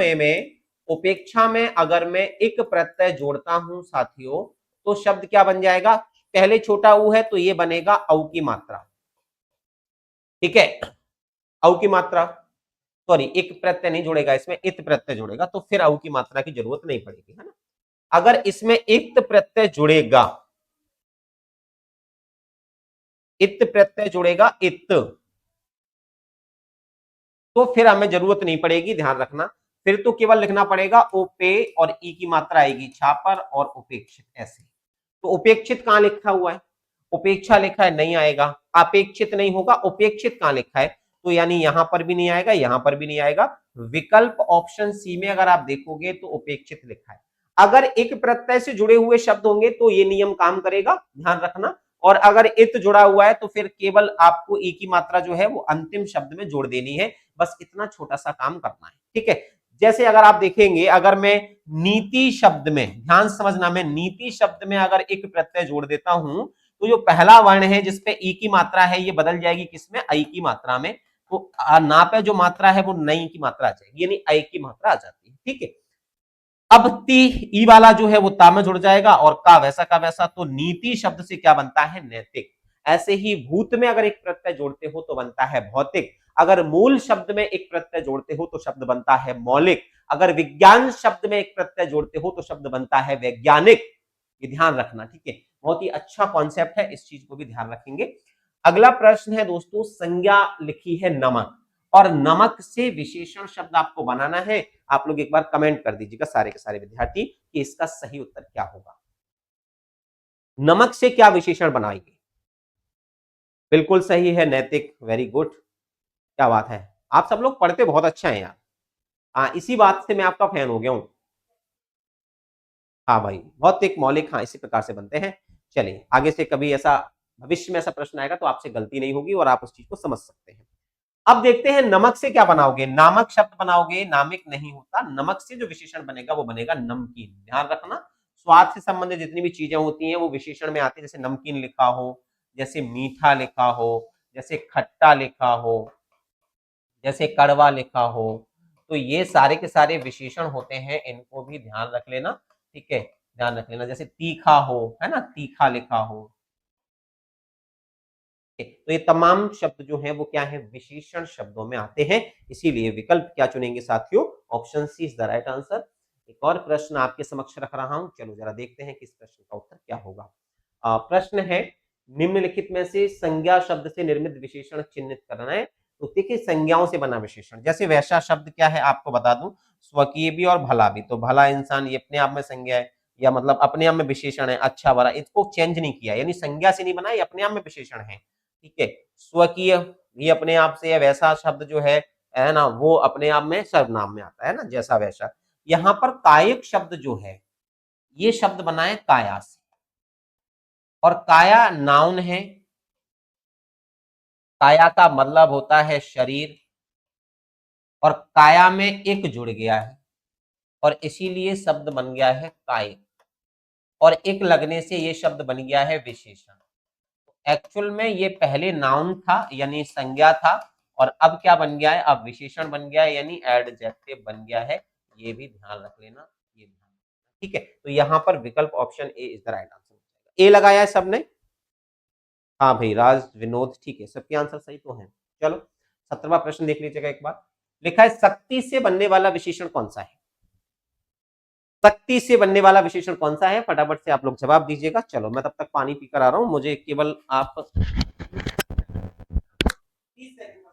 में अगर मैं एक प्रत्यय जोड़ता हूं साथियों, तो शब्द क्या बन जाएगा, पहले छोटा ऊ है तो ये बनेगा औ की मात्रा। ठीक है, औ की मात्रा, सॉरी एक प्रत्यय नहीं जुड़ेगा इसमें, इत प्रत्यय जुड़ेगा, तो फिर औ की मात्रा की जरूरत नहीं पड़ेगी, है ना। अगर इसमें इत प्रत्यय जुड़ेगा, इत प्रत्यय जुड़ेगा इत, तो फिर हमें जरूरत नहीं पड़ेगी, ध्यान रखना। फिर तो केवल लिखना पड़ेगा ओपे और ई की मात्रा आएगी छापर और उपेक्षित ऐसे। तो उपेक्षित कहां लिखा हुआ है, उपेक्षा लिखा है नहीं आएगा, अपेक्षित नहीं होगा, उपेक्षित कहां लिखा है, तो यानी यहां पर भी नहीं आएगा, यहां पर भी नहीं आएगा। विकल्प ऑप्शन सी में अगर आप देखोगे तो उपेक्षित लिखा है। अगर एक प्रत्यय से जुड़े हुए शब्द होंगे तो ये नियम काम करेगा, ध्यान रखना। और अगर इत जुड़ा हुआ है तो फिर केवल आपको ई की मात्रा जो है वो अंतिम शब्द में जोड़ देनी है, बस इतना छोटा सा काम करना है। ठीक है, जैसे अगर आप देखेंगे, अगर मैं नीति शब्द में, ध्यान समझना, मैं नीति शब्द में अगर एक प्रत्यय जोड़ देता हूं तो जो पहला वर्ण है जिसपे ई की मात्रा है ये बदल जाएगी किसमें, आई की मात्रा में। तो ना पे जो मात्रा है वो नई की मात्रा आ जाएगी, यानी आई की मात्रा आ जाती है। ठीक है, अब ती ई वाला जो है वो ता में जुड़ जाएगा, और का वैसा, तो नीति शब्द से क्या बनता है, नैतिक। ऐसे ही भूत में अगर एक प्रत्यय जोड़ते हो तो बनता है भौतिक। अगर मूल शब्द में एक प्रत्यय जोड़ते हो तो शब्द बनता है मौलिक। अगर विज्ञान शब्द में एक प्रत्यय जोड़ते हो तो शब्द बनता है वैज्ञानिक। ये ध्यान रखना, ठीक है, बहुत ही अच्छा कॉन्सेप्ट है, इस चीज को भी ध्यान रखेंगे। अगला प्रश्न है दोस्तों, संज्ञा लिखी है नमक, और नमक से विशेषण शब्द आपको बनाना है। आप लोग एक बार कमेंट कर दीजिएगा सारे के सारे विद्यार्थी कि इसका सही उत्तर क्या होगा। नमक से क्या विशेषण बनाएंगे, बिल्कुल सही है नैतिक, वेरी गुड, क्या बात है, आप सब लोग पढ़ते बहुत अच्छा है यार। हाँ, इसी बात से मैं आपका फैन हो गया हूं। हाँ भाई, बहुत एक मौलिक, हाँ इसी प्रकार से बनते हैं। चलिए आगे से कभी ऐसा भविष्य में ऐसा प्रश्न आएगा तो आपसे गलती नहीं होगी और आप उस चीज को समझ सकते हैं। अब देखते हैं नमक से क्या बनाओगे, नामक शब्द बनाओगे, नामिक नहीं होता। नमक से जो विशेषण बनेगा वो बनेगा नमकीन। ध्यान रखना, स्वाद से संबंधित जितनी भी चीजें होती हैं वो विशेषण में आती है, जैसे नमकीन लिखा हो, जैसे मीठा लिखा हो, जैसे खट्टा लिखा हो, जैसे कड़वा लिखा हो, तो ये सारे के सारे विशेषण होते हैं, इनको भी ध्यान रख लेना। ठीक है, ध्यान रख लेना, जैसे तीखा हो, है ना, तीखा लिखा हो। तो ये तमाम शब्द जो हैं वो क्या है, विशेषण शब्दों में आते हैं, इसीलिए विकल्प क्या चुनेंगे साथियों, option C is the right answer. एक और प्रश्न आपके समक्ष रख रहा हूं, चलो जरा देखते हैं कि इस प्रश्न का उत्तर क्या होगा। प्रश्न है, निम्नलिखित में से संज्ञा शब्द से निर्मित विशेषण चिन्हित करना है। तो देखिए, संज्ञाओं से बना विशेषण, जैसे वैसा शब्द क्या है आपको बता दूं, स्वकीय भी और भला भी। तो भला इंसान ये अपने आप में संज्ञा है, या मतलब अपने आप में विशेषण है, अच्छा बुरा इसको चेंज नहीं किया, यानी संज्ञा से नहीं बना, ये अपने आप में विशेषण है। ठीक है, स्वकीय ये अपने आप से है, वैसा शब्द जो है ना, वो अपने आप में सर्वनाम में आता है ना, जैसा वैसा। यहां पर कायिक शब्द जो है ये शब्द बना है काया से, और काया नाउन है, काया का मतलब होता है शरीर, और काया में एक जुड़ गया है, और इसीलिए शब्द बन गया है काय, और एक लगने से ये शब्द बन गया है विशेषण। एक्चुअल में ये पहले नाउन था यानी संज्ञा था, और अब क्या बन गया है, अब विशेषण बन गया है यानी एडजेक्टिव बन गया है। ये भी ध्यान रख लेना, ये ध्यान, ठीक है। तो यहाँ पर विकल्प option A is the right answer. A लगाया है सबने? हाँ भाई, राज विनोद, ठीक है, सबके आंसर सही तो हैं। चलो 17वां प्रश्न देख लीजिएगा एक बार। लिखा है शक्ति से बनने वाला विशेषण कौन सा है? शक्ति से बनने वाला विशेषण कौन सा है? फटाफट से आप लोग जवाब दीजिएगा। चलो मैं तब तक पानी पीकर आ रहा हूं, मुझे केवल आप 30 सेकंड का।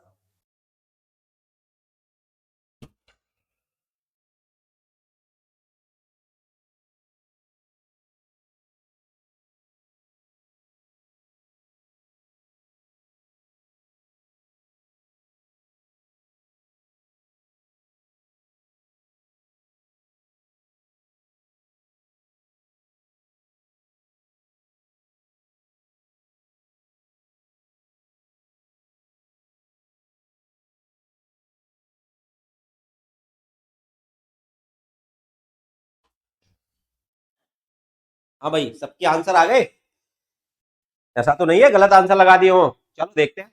हाँ भाई, सबके आंसर आ गए? ऐसा तो नहीं है गलत आंसर लगा दिए हो? चलो देखते हैं।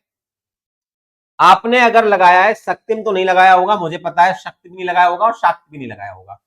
आपने अगर लगाया है शक्तिम तो नहीं लगाया होगा, मुझे पता है, शक्ति भी नहीं लगाया होगा और शाक्ति भी नहीं लगाया होगा।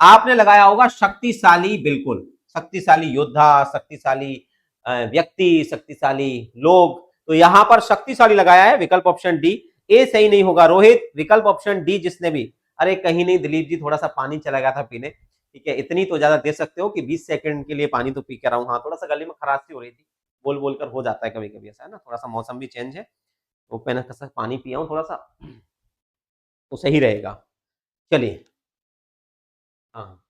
आपने लगाया होगा शक्तिशाली, बिल्कुल शक्तिशाली योद्धा, शक्तिशाली व्यक्ति, शक्तिशाली लोग। तो यहां पर शक्तिशाली लगाया है, विकल्प ऑप्शन डी। ए सही नहीं होगा रोहित, विकल्प ऑप्शन डी जिसने भी। अरे कहीं नहीं दिलीप जी, थोड़ा सा पानी चला गया था पीने, ठीक है, इतनी तो ज्यादा दे सकते हो कि 20 सेकंड के लिए पानी तो पी कर रहा हूँ। हाँ, थोड़ा सा गले में खराश हो रही थी, बोल बोलकर हो जाता है कभी कभी ऐसा, है ना, थोड़ा सा मौसम भी चेंज है, तो मैंने कहा पानी पिया हूं थोड़ा सा, तो सही रहेगा। चलिए, हाँ,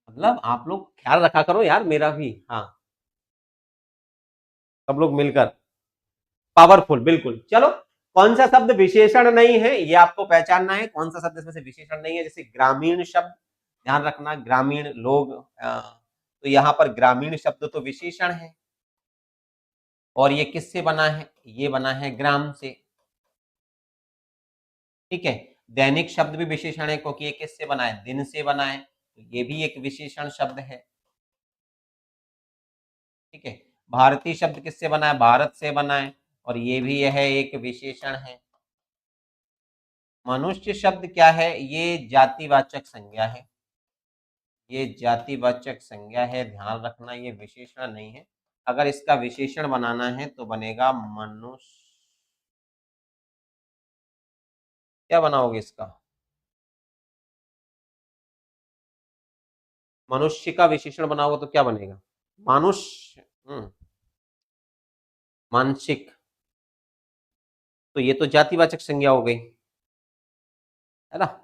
मतलब आप लोग ख्याल रखा करो यार मेरा भी। हाँ, सब लोग मिलकर पावरफुल, बिल्कुल। चलो, कौन सा शब्द विशेषण नहीं है ये आपको पहचानना है, कौन सा शब्द इसमें से विशेषण नहीं है। जैसे ग्रामीण शब्द, ध्यान रखना, ग्रामीण लोग, तो यहां पर ग्रामीण शब्द तो विशेषण है, और ये किससे बना है? ये बना है ग्राम से, ठीक है। दैनिक शब्द भी विशेषण है क्योंकि ये किससे बना है? दिन से बना है, तो ये भी एक विशेषण शब्द है, ठीक है। भारतीय शब्द किससे बना है? भारत से बना है, और ये भी यह एक विशेषण है। मनुष्य शब्द क्या है? ये जातिवाचक संज्ञा है, ये जातिवाचक संज्ञा है, ध्यान रखना, ये विशेषण नहीं है। अगर इसका विशेषण बनाना है तो बनेगा मनुष्य। क्या बनाओगे इसका? मनुष्य का विशेषण बनाओगे तो क्या बनेगा? मानुष्य, मानसिक, तो ये तो जातिवाचक संज्ञा हो गई, है ना।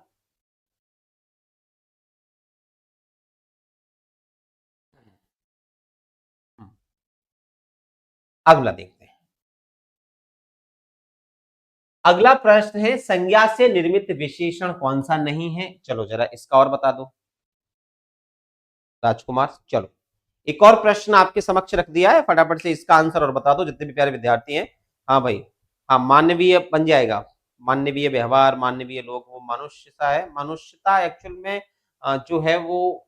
अगला देखते हैं। अगला प्रश्न है संज्ञा से निर्मित विशेषण कौन सा नहीं है? चलो जरा इसका और बता दो राजकुमार। चलो एक और प्रश्न आपके समक्ष रख दिया है, फटाफट से इसका आंसर और बता दो जितने भी प्यारे विद्यार्थी हैं। हाँ भाई, हाँ, मानवीय बन जाएगा, मानवीय व्यवहार, मानवीय लोग, वो मनुष्यता है। मनुष्यता एक्चुअल में जो है वो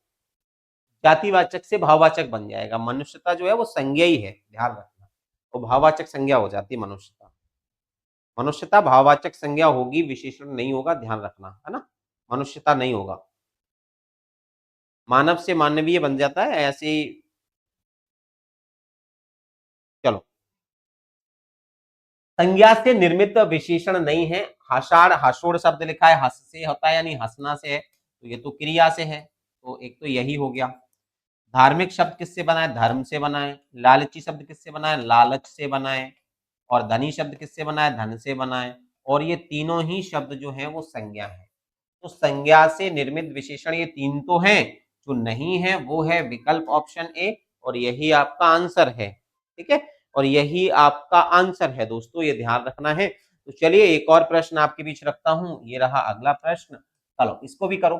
जातिवाचक से भाववाचक बन जाएगा। मनुष्यता जो है वो संज्ञा ही है, ध्यान रखना, वो भाववाचक संज्ञा हो जाती है मनुष्यता। मनुष्यता भाववाचक संज्ञा होगी, विशेषण नहीं होगा, ध्यान रखना, है ना। मनुष्यता नहीं होगा, मानव से मानवीय बन जाता है ऐसे ही। चलो, संज्ञा से निर्मित विशेषण नहीं है। हाषाढ़, हाशोड़ शब्द लिखा है, हस से होता है यानी हंसना से है, तो ये तो क्रिया से है, तो एक तो यही हो गया। धार्मिक शब्द किससे बना है? धर्म से बना है। लालची शब्द किससे बना है? लालच से बना है। और धनी शब्द किससे बना है? धन से बना है। और ये तीनों ही शब्द जो है वो संज्ञा है। तो संज्ञा से निर्मित विशेषण ये तीन तो हैं, जो नहीं है वो है विकल्प ऑप्शन ए, और यही आपका आंसर है, ठीक है। और यही आपका आंसर है दोस्तों, ये ध्यान रखना है। तो चलिए एक और प्रश्न आपके बीच रखता हूं, ये रहा अगला प्रश्न। चलो इसको भी करो।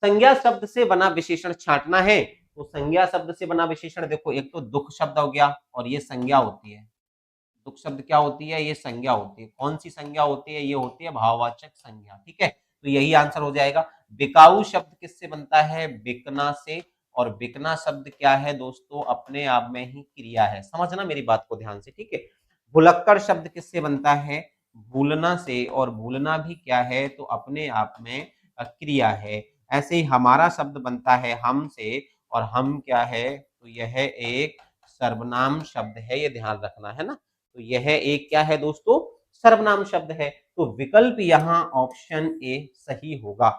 संज्ञा शब्द से बना विशेषण छांटना है। तो संज्ञा शब्द से बना विशेषण देखो, एक तो दुख शब्द हो गया, और ये संज्ञा होती है। दुख शब्द क्या होती है? ये संज्ञा होती है। कौन सी संज्ञा होती है? ये होती है भाववाचक संज्ञा, ठीक है। तो यही आंसर हो जाएगा। बिकाऊ शब्द किससे बनता है? बिकना से। और बिकना शब्द क्या है दोस्तों? अपने आप में ही क्रिया है। समझना मेरी बात को ध्यान से, ठीक है। भुलक्कड़ शब्द किससे बनता है? भूलना से। और भूलना भी क्या है? तो अपने आप में क्रिया है। ऐसे ही हमारा शब्द बनता है हम से, और हम क्या है? तो यह एक सर्वनाम शब्द है, ये ध्यान रखना है ना। तो यह एक क्या है दोस्तों? सर्वनाम शब्द है। तो विकल्प यहाँ ऑप्शन ए सही होगा।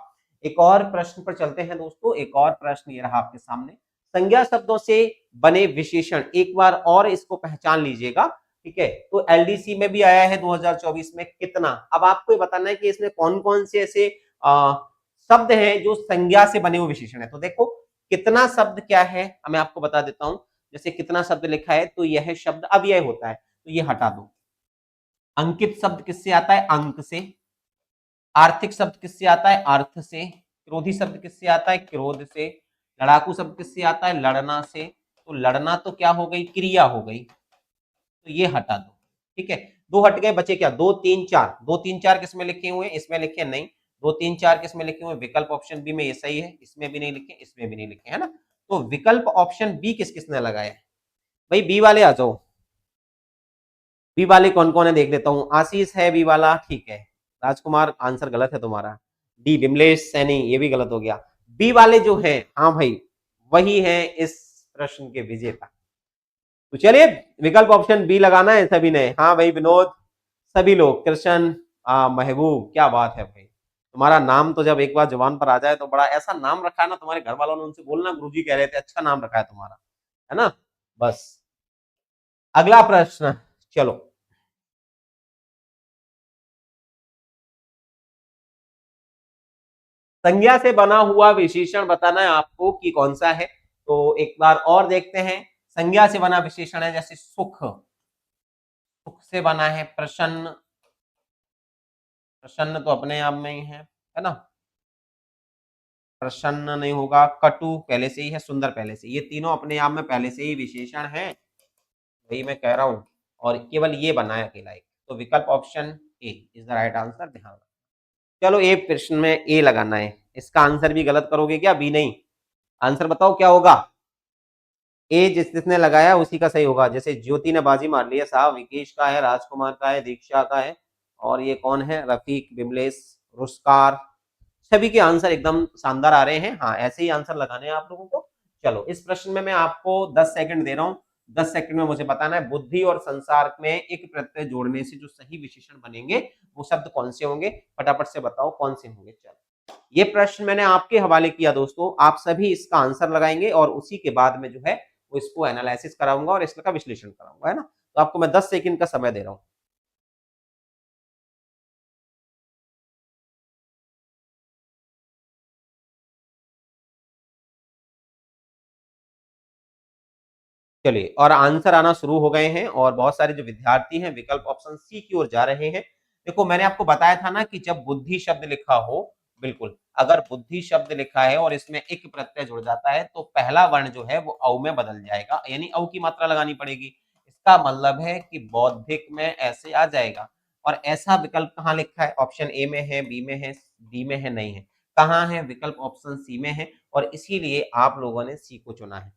एक और प्रश्न पर चलते हैं दोस्तों। एक और प्रश्न ये रहा आपके सामने। संज्ञा शब्दों से बने विशेषण, एक बार और इसको पहचान लीजिएगा, ठीक है। तो एलडीसी में भी आया है 2024 में कितना। अब आपको ये बताना है कि इसमें कौन कौन से ऐसे शब्द हैं जो संज्ञा से बने हुए विशेषण है। तो देखो कितना शब्द क्या है, मैं आपको बता देता हूं। जैसे कितना शब्द लिखा है, तो यह शब्द अव्यय होता है, तो ये हटा दो। अंकित शब्द किससे आता है? अंक से। आर्थिक शब्द किससे आता है? अर्थ से। क्रोधी शब्द किससे आता है? क्रोध से। लड़ाकू शब्द किससे आता है? लड़ना से। तो लड़ना तो क्या हो गई? क्रिया हो गई, तो ये हटा दो, ठीक है। दो हट गए, बचे क्या? दो तीन चार। दो तीन चार किसमें लिखे हुए? इसमें लिखे नहीं। दो तीन चार किसमें लिखे हुए? विकल्प ऑप्शन बी में। ये सही है, इसमें भी नहीं लिखे, इसमें भी नहीं लिखे, है ना। तो विकल्प ऑप्शन बी किस किसने लगाया है? भाई बी वाले आ जाओ। बी वाले कौन कौन है देख लेता हूं। आशीष है बी वाला, ठीक है। राजकुमार आंसर गलत है तुम्हारा। डी विमलेश सैनी, ये भी गलत हो गया। बी वाले जो है, हाँ भाई, वही है इस प्रश्न के विजेता। तो चलिए विकल्प ऑप्शन बी लगाना है सभी ने। हाँ भाई विनोद, सभी लोग, कृष्ण, महबूब, क्या बात है भाई। तुम्हारा नाम तो जब एक बार जुबान पर आ जाए तो बड़ा ऐसा नाम रखा है ना तुम्हारे घर वालों ने, उनसे बोलना गुरुजी कह रहे थे अच्छा नाम रखा है तुम्हारा, है ना। बस अगला प्रश्न, चलो। संज्ञा से बना हुआ विशेषण बताना है आपको कि कौन सा है। तो एक बार और देखते हैं। संज्ञा से बना विशेषण है जैसे सुख, सुख से बना है प्रसन्न। प्रसन्न तो अपने आप में ही है ना। प्रसन्न नहीं होगा। कटु पहले से ही है, सुंदर पहले से, ये तीनों अपने आप में पहले से ही विशेषण है, वही मैं कह रहा हूं। और केवल ये बना है अकेला एक। तो विकल्प option A is the right answer, ध्यान रखना। चलो ए प्रश्न में ए लगाना है। इसका आंसर भी गलत करोगे क्या? बी नहीं। आंसर बताओ क्या होगा। ए जिसने लगाया उसी का सही होगा। जैसे ज्योति ने बाजी मार ली है साहब, विकेश का है, राजकुमार का है, दीक्षा का है, और ये कौन है? रफीक, विमलेश, रुस्कार। सभी के आंसर एकदम शानदार आ रहे हैं। हाँ ऐसे ही आंसर लगाने हैं आप लोगों को। चलो इस प्रश्न में मैं आपको 10 सेकंड दे रहा हूँ। 10 सेकंड में मुझे बताना है बुद्धि और संसार में एक प्रत्यय जोड़ने से जो सही विशेषण बनेंगे वो शब्द कौन से होंगे। फटाफट से बताओ कौन से होंगे। चलो ये प्रश्न मैंने आपके हवाले किया दोस्तों, आप सभी इसका आंसर लगाएंगे और उसी के बाद में जो है वो इसको एनालिसिस कराऊंगा और इसका विश्लेषण कराऊंगा, है ना। तो आपको मैं 10 सेकंड का समय दे रहा हूँ। चलिए और आंसर आना शुरू हो गए हैं और बहुत सारे जो विद्यार्थी हैं विकल्प ऑप्शन सी की ओर जा रहे हैं। देखो मैंने आपको बताया था ना कि जब बुद्धि शब्द लिखा हो, बिल्कुल, अगर बुद्धि शब्द लिखा है और इसमें एक प्रत्यय जुड़ जाता है तो पहला वर्ण जो है वो औ में बदल जाएगा, यानी औ की मात्रा लगानी पड़ेगी। इसका मतलब है कि बौद्धिक में ऐसे आ जाएगा। और ऐसा विकल्प कहाँ लिखा है? ऑप्शन ए में है, बी में है, डी में है, नहीं है। कहाँ है? विकल्प ऑप्शन सी में है, और इसीलिए आप लोगों ने सी को चुना है।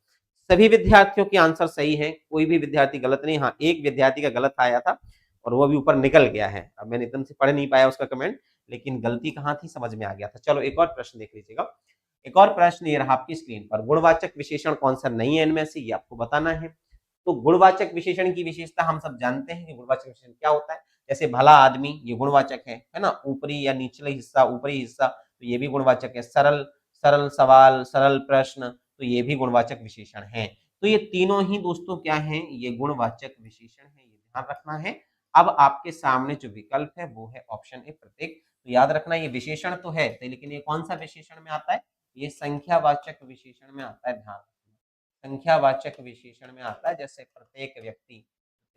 सभी विद्यार्थियों के आंसर सही है, कोई भी विद्यार्थी गलत नहीं। हाँ एक विद्यार्थी का गलत आया था और वो भी ऊपर निकल गया है। अब मैंने एकदम से पढ़ नहीं पाया उसका कमेंट, लेकिन गलती कहाँ थी समझ में आ गया था। चलो एक और प्रश्न देख लीजिएगा। एक और प्रश्न ये रहा आपकी स्क्रीन पर। गुणवाचक विशेषण कौन सा नहीं है इनमें से, ये आपको बताना है। तो गुणवाचक विशेषण की विशेषता हम सब जानते हैं कि गुणवाचक विशेषण क्या होता है। जैसे भला आदमी, ये गुणवाचक है ना। ऊपरी या निचले हिस्सा, ऊपरी हिस्सा, तो ये भी गुणवाचक है। सरल, सरल सवाल, सरल प्रश्न, तो ये भी गुणवाचक विशेषण है। तो ये तीनों ही दोस्तों क्या हैं? ये गुणवाचक विशेषण है, ये ध्यान रखना है। अब आपके सामने जो विकल्प है वो है ऑप्शन ए प्रत्येक। तो याद रखना ये विशेषण तो है, लेकिन ये कौन सा विशेषण में आता है? ये संख्यावाचक विशेषण में आता है, ध्यान रखना। संख्यावाचक विशेषण में आता है, जैसे प्रत्येक व्यक्ति,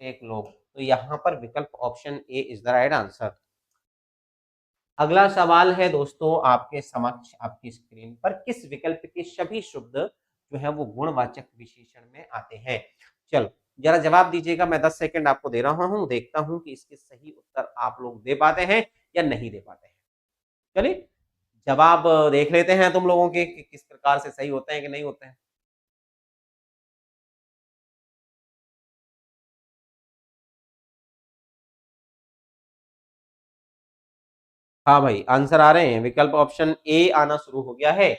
प्रत्येक लोग। तो यहाँ पर विकल्प option A is the right answer. अगला सवाल है दोस्तों आपके समक्ष, आपकी स्क्रीन पर। किस विकल्प के सभी शब्द जो है वो गुणवाचक विशेषण में आते हैं? चलो जरा जवाब दीजिएगा। मैं 10 सेकंड आपको दे रहा हूं, देखता हूं कि इसके सही उत्तर आप लोग दे पाते हैं या नहीं दे पाते हैं। चलिए जवाब देख लेते हैं तुम लोगों के कि किस प्रकार से सही होते हैं कि नहीं होते हैं। हाँ भाई, आंसर आ रहे हैं। विकल्प ऑप्शन ए आना शुरू हो गया है।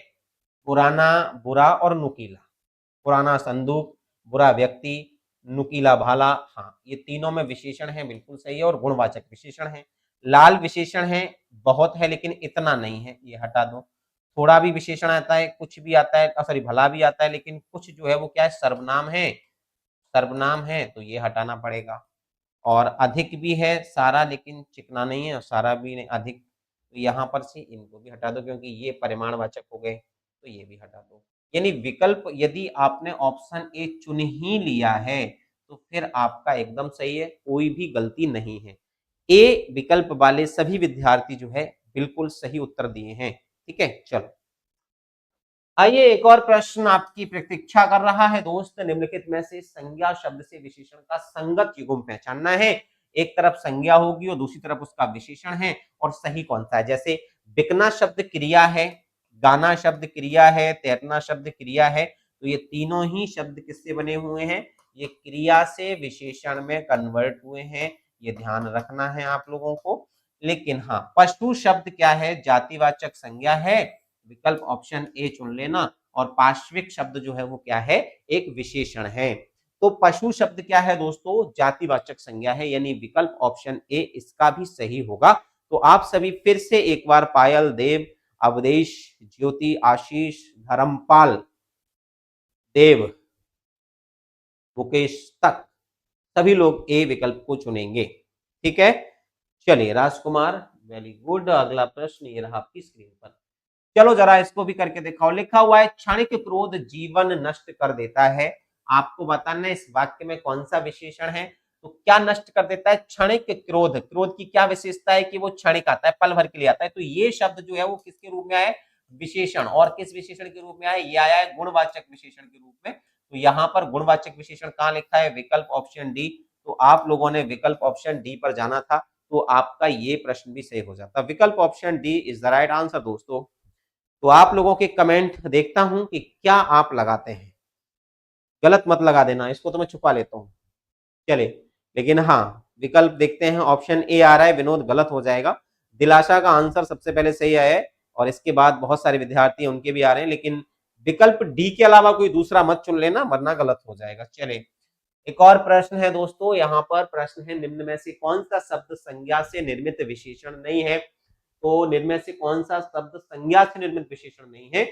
पुराना, बुरा और नुकीला। पुराना संदूक, बुरा व्यक्ति, नुकीला भाला। हाँ, ये तीनों में विशेषण है, बिल्कुल सही है, और गुणवाचक विशेषण है। लाल विशेषण है, बहुत है लेकिन इतना नहीं है, ये हटा दो। थोड़ा भी विशेषण आता है, कुछ भी आता है, सॉरी भला भी आता है, लेकिन कुछ जो है वो क्या है, सर्वनाम है। सर्वनाम है तो ये हटाना पड़ेगा। और अधिक भी है सारा, लेकिन चिकना नहीं है, और सारा भी नहीं अधिक, तो यहाँ पर से इनको भी हटा दो क्योंकि ये परिमाणवाचक हो गए, तो ये भी हटा दो। यानी विकल्प यदि आपने ऑप्शन ए चुन ही लिया है तो फिर आपका एकदम सही है, कोई भी गलती नहीं है। ए विकल्प वाले सभी विद्यार्थी जो है बिल्कुल सही उत्तर दिए हैं। ठीक है, चलो आइए, एक और प्रश्न आपकी प्रतीक्षा कर रहा है दोस्त। निम्नलिखित में से संज्ञा शब्द से विशेषण का संगत युग्म पहचानना है। एक तरफ संज्ञा होगी और दूसरी तरफ उसका विशेषण है, और सही कौन सा है। जैसे बिकना शब्द क्रिया है, गाना शब्द क्रिया है, तैरना शब्द क्रिया है, तो ये तीनों ही शब्द किससे बने हुए हैं, ये क्रिया से विशेषण में कन्वर्ट हुए हैं। ये ध्यान रखना है आप लोगों को। लेकिन हाँ, पशु शब्द क्या है, जातिवाचक संज्ञा है, विकल्प ऑप्शन ए चुन लेना। और पार्श्विक शब्द जो है वो क्या है, एक विशेषण है। तो पशु शब्द क्या है दोस्तों, जातिवाचक संज्ञा है, यानी विकल्प ऑप्शन ए इसका भी सही होगा। तो आप सभी फिर से एक बार पायल, देव, अवधेश, ज्योति, आशीष, धर्मपाल, देव, मुकेश तक सभी लोग ए विकल्प को चुनेंगे। ठीक है, चलिए राजकुमार, वेरी गुड। अगला प्रश्न ये रहा आपकी स्क्रीन पर। चलो जरा इसको भी करके दिखाओ। लिखा हुआ है क्षणिक क्रोध जीवन नष्ट कर देता है। आपको बताना है इस वाक्य में कौन सा विशेषण है। तो क्या नष्ट कर देता है, क्षणिक क्रोध। क्रोध की क्या विशेषता है कि वो क्षणिक आता है, पल भर के लिए आता है। तो ये शब्द जो है वो किसके रूप में आया है, विशेषण। और किस विशेषण के रूप में आया, ये आया है गुणवाचक विशेषण के रूप में। तो यहां पर गुणवाचक विशेषण कहां लिखा है, विकल्प ऑप्शन डी। तो आप लोगों ने विकल्प ऑप्शन डी पर जाना था, तो आपका ये प्रश्न भी सही हो जाता। विकल्प option D is the right answer दोस्तों। तो आप लोगों के कमेंट देखता हूं कि क्या आप लगाते हैं। गलत मत लगा देना, इसको तो मैं छुपा लेता हूं। चले, लेकिन हाँ, विकल्प देखते हैं। ऑप्शन ए आ रहा है, विनोद गलत हो जाएगा। दिलाशा का आंसर सबसे पहले सही आया है, और इसके बाद बहुत सारे विद्यार्थी उनके भी आ रहे हैं, लेकिन विकल्प डी के अलावा कोई दूसरा मत चुन लेना वरना गलत हो जाएगा। चले, एक और प्रश्न है दोस्तों। यहाँ पर प्रश्न है, निम्न में से कौन सा शब्द संज्ञा से निर्मित विशेषण नहीं है। तो निम्न में से कौन सा शब्द संज्ञा से निर्मित विशेषण नहीं है।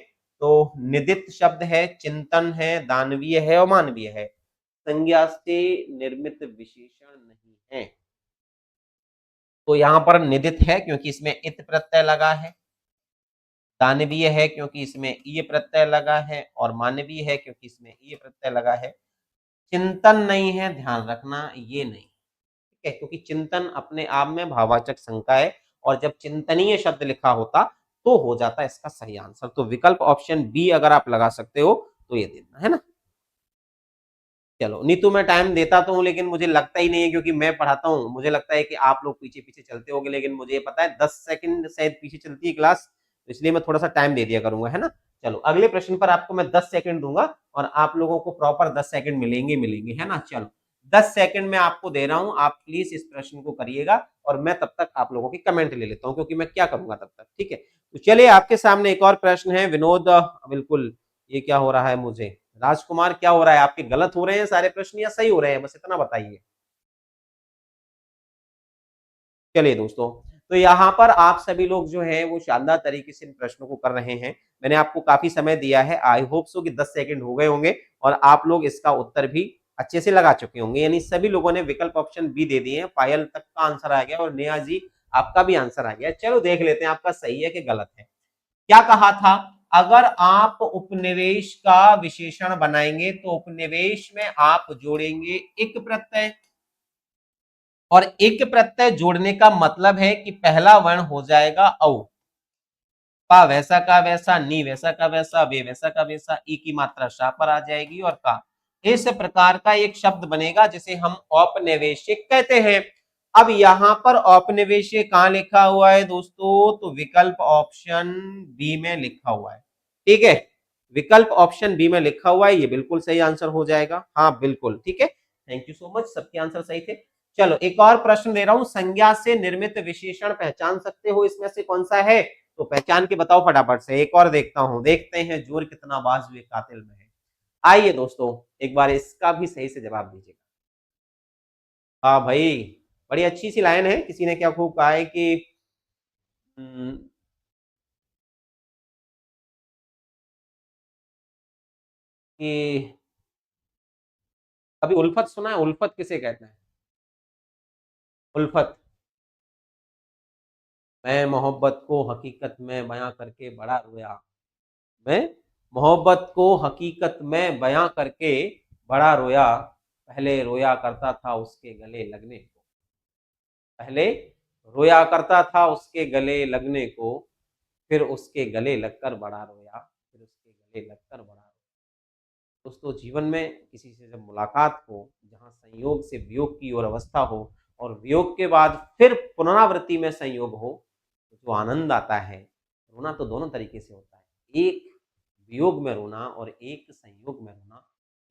तो निदित शब्द है, चिंतन है, दानवीय है और मानवीय है। संज्ञा से निर्मित विशेषण नहीं है। तो यहां पर निदित है क्योंकि इसमें इत प्रत्यय लगा है, दानवीय है क्योंकि इसमें ईय प्रत्यय लगा है, और मानवीय है क्योंकि इसमें ईय प्रत्यय लगा है। चिंतन नहीं है, ध्यान रखना ये नहीं। ठीक है, क्योंकि चिंतन अपने आप में भाववाचक संज्ञा है, और जब चिंतनीय शब्द लिखा होता तो हो जाता इसका सही आंसर। तो विकल्प ऑप्शन बी अगर आप लगा सकते हो तो ये देना है ना। चलो नीतू, मैं टाइम देता तो हूँ लेकिन मुझे लगता ही नहीं है, क्योंकि मैं पढ़ाता हूँ, मुझे लगता है कि आप लोग पीछे पीछे चलते होंगे, लेकिन मुझे पता है 10 सेकंड शायद पीछे चलती है क्लास, तो इसलिए मैं थोड़ा सा टाइम दे दिया करूंगा, है ना। चलो अगले प्रश्न पर आपको मैं 10 सेकंड दूंगा, और आप लोगों को प्रॉपर 10 सेकंड मिलेंगे मिलेंगे, है ना। चलो 10 सेकंड में आपको दे रहा हूं, आप प्लीज इस प्रश्न को करिएगा, और मैं तब तक आप लोगों की कमेंट ले लेता हूं, क्योंकि मैं क्या करूंगा तब तक। ठीक है, तो चलिए आपके सामने एक और प्रश्न है। विनोद, बिल्कुल, ये क्या हो रहा है मुझे, राजकुमार क्या हो रहा है, आपके गलत हो रहे हैं सारे प्रश्न या सही हो रहे हैं, बस इतना बताइए। चलिए दोस्तों, तो यहाँ पर आप सभी लोग जो है वो शानदार तरीके से इन प्रश्नों को कर रहे हैं। मैंने आपको काफी समय दिया है, आई होप सो कि 10 सेकंड हो गए होंगे, और आप लोग इसका उत्तर भी अच्छे से लगा चुके होंगे। यानी सभी लोगों ने विकल्प ऑप्शन बी दे दिए हैं। पायल तक का आंसर आ गया, और नेहा जी आपका भी आंसर आ गया। चलो देख लेते हैं आपका सही है कि गलत है। क्या कहा था, अगर आप उपनिवेश का विशेषण बनाएंगे तो उपनिवेश में आप जोड़ेंगे एक प्रत्यय, और एक प्रत्यय जोड़ने का मतलब है कि पहला वर्ण हो जाएगा औ। पा वैसा का वैसा, नी वैसा का वैसा, वे वैसा का वैसा, ई की मात्रा शा पर आ जाएगी, और का। इस प्रकार का एक शब्द बनेगा जिसे हम औपनिवेशिक कहते हैं। अब यहां पर औपनिवेशिक कहां लिखा हुआ है दोस्तों, तो विकल्प ऑप्शन बी में लिखा हुआ है। ठीक है, विकल्प ऑप्शन बी में लिखा हुआ है, ये बिल्कुल सही आंसर हो जाएगा। हाँ बिल्कुल ठीक है, थैंक यू सो मच, सबके आंसर सही थे। चलो एक और प्रश्न दे रहा हूं, संज्ञा से निर्मित विशेषण पहचान सकते हो इसमें से कौन सा है, तो पहचान के बताओ फटाफट से। एक और देखता हूं, देखते हैं जोर कितना बाजुए कातिल में है। आइए दोस्तों, एक बार इसका भी सही से जवाब दीजिए। हाँ भाई, बड़ी अच्छी सी लाइन है, किसी ने क्या खूब कहा है कि हम्म, कि अभी उल्फत सुना है, उल्फत किसे कहते हैं, उल्फत। मैं मोहब्बत को हकीकत में बयां करके बड़ा रोया, मैं मोहब्बत को हकीकत में बयां करके बड़ा रोया, पहले रोया करता था उसके गले लगने को, पहले रोया करता था उसके गले लगने को, फिर उसके गले लगकर बड़ा रोया, फिर उसके गले लगकर बड़ा रोया। दोस्तों जीवन में किसी से जब मुलाकात हो, जहाँ संयोग से वियोग की ओर अवस्था हो, और वियोग के बाद फिर पुनरावृत्ति में संयोग हो, तो जो आनंद आता है, रोना तो दोनों तरीके से होता है, एक वियोग में रोना और एक संयोग में रोना,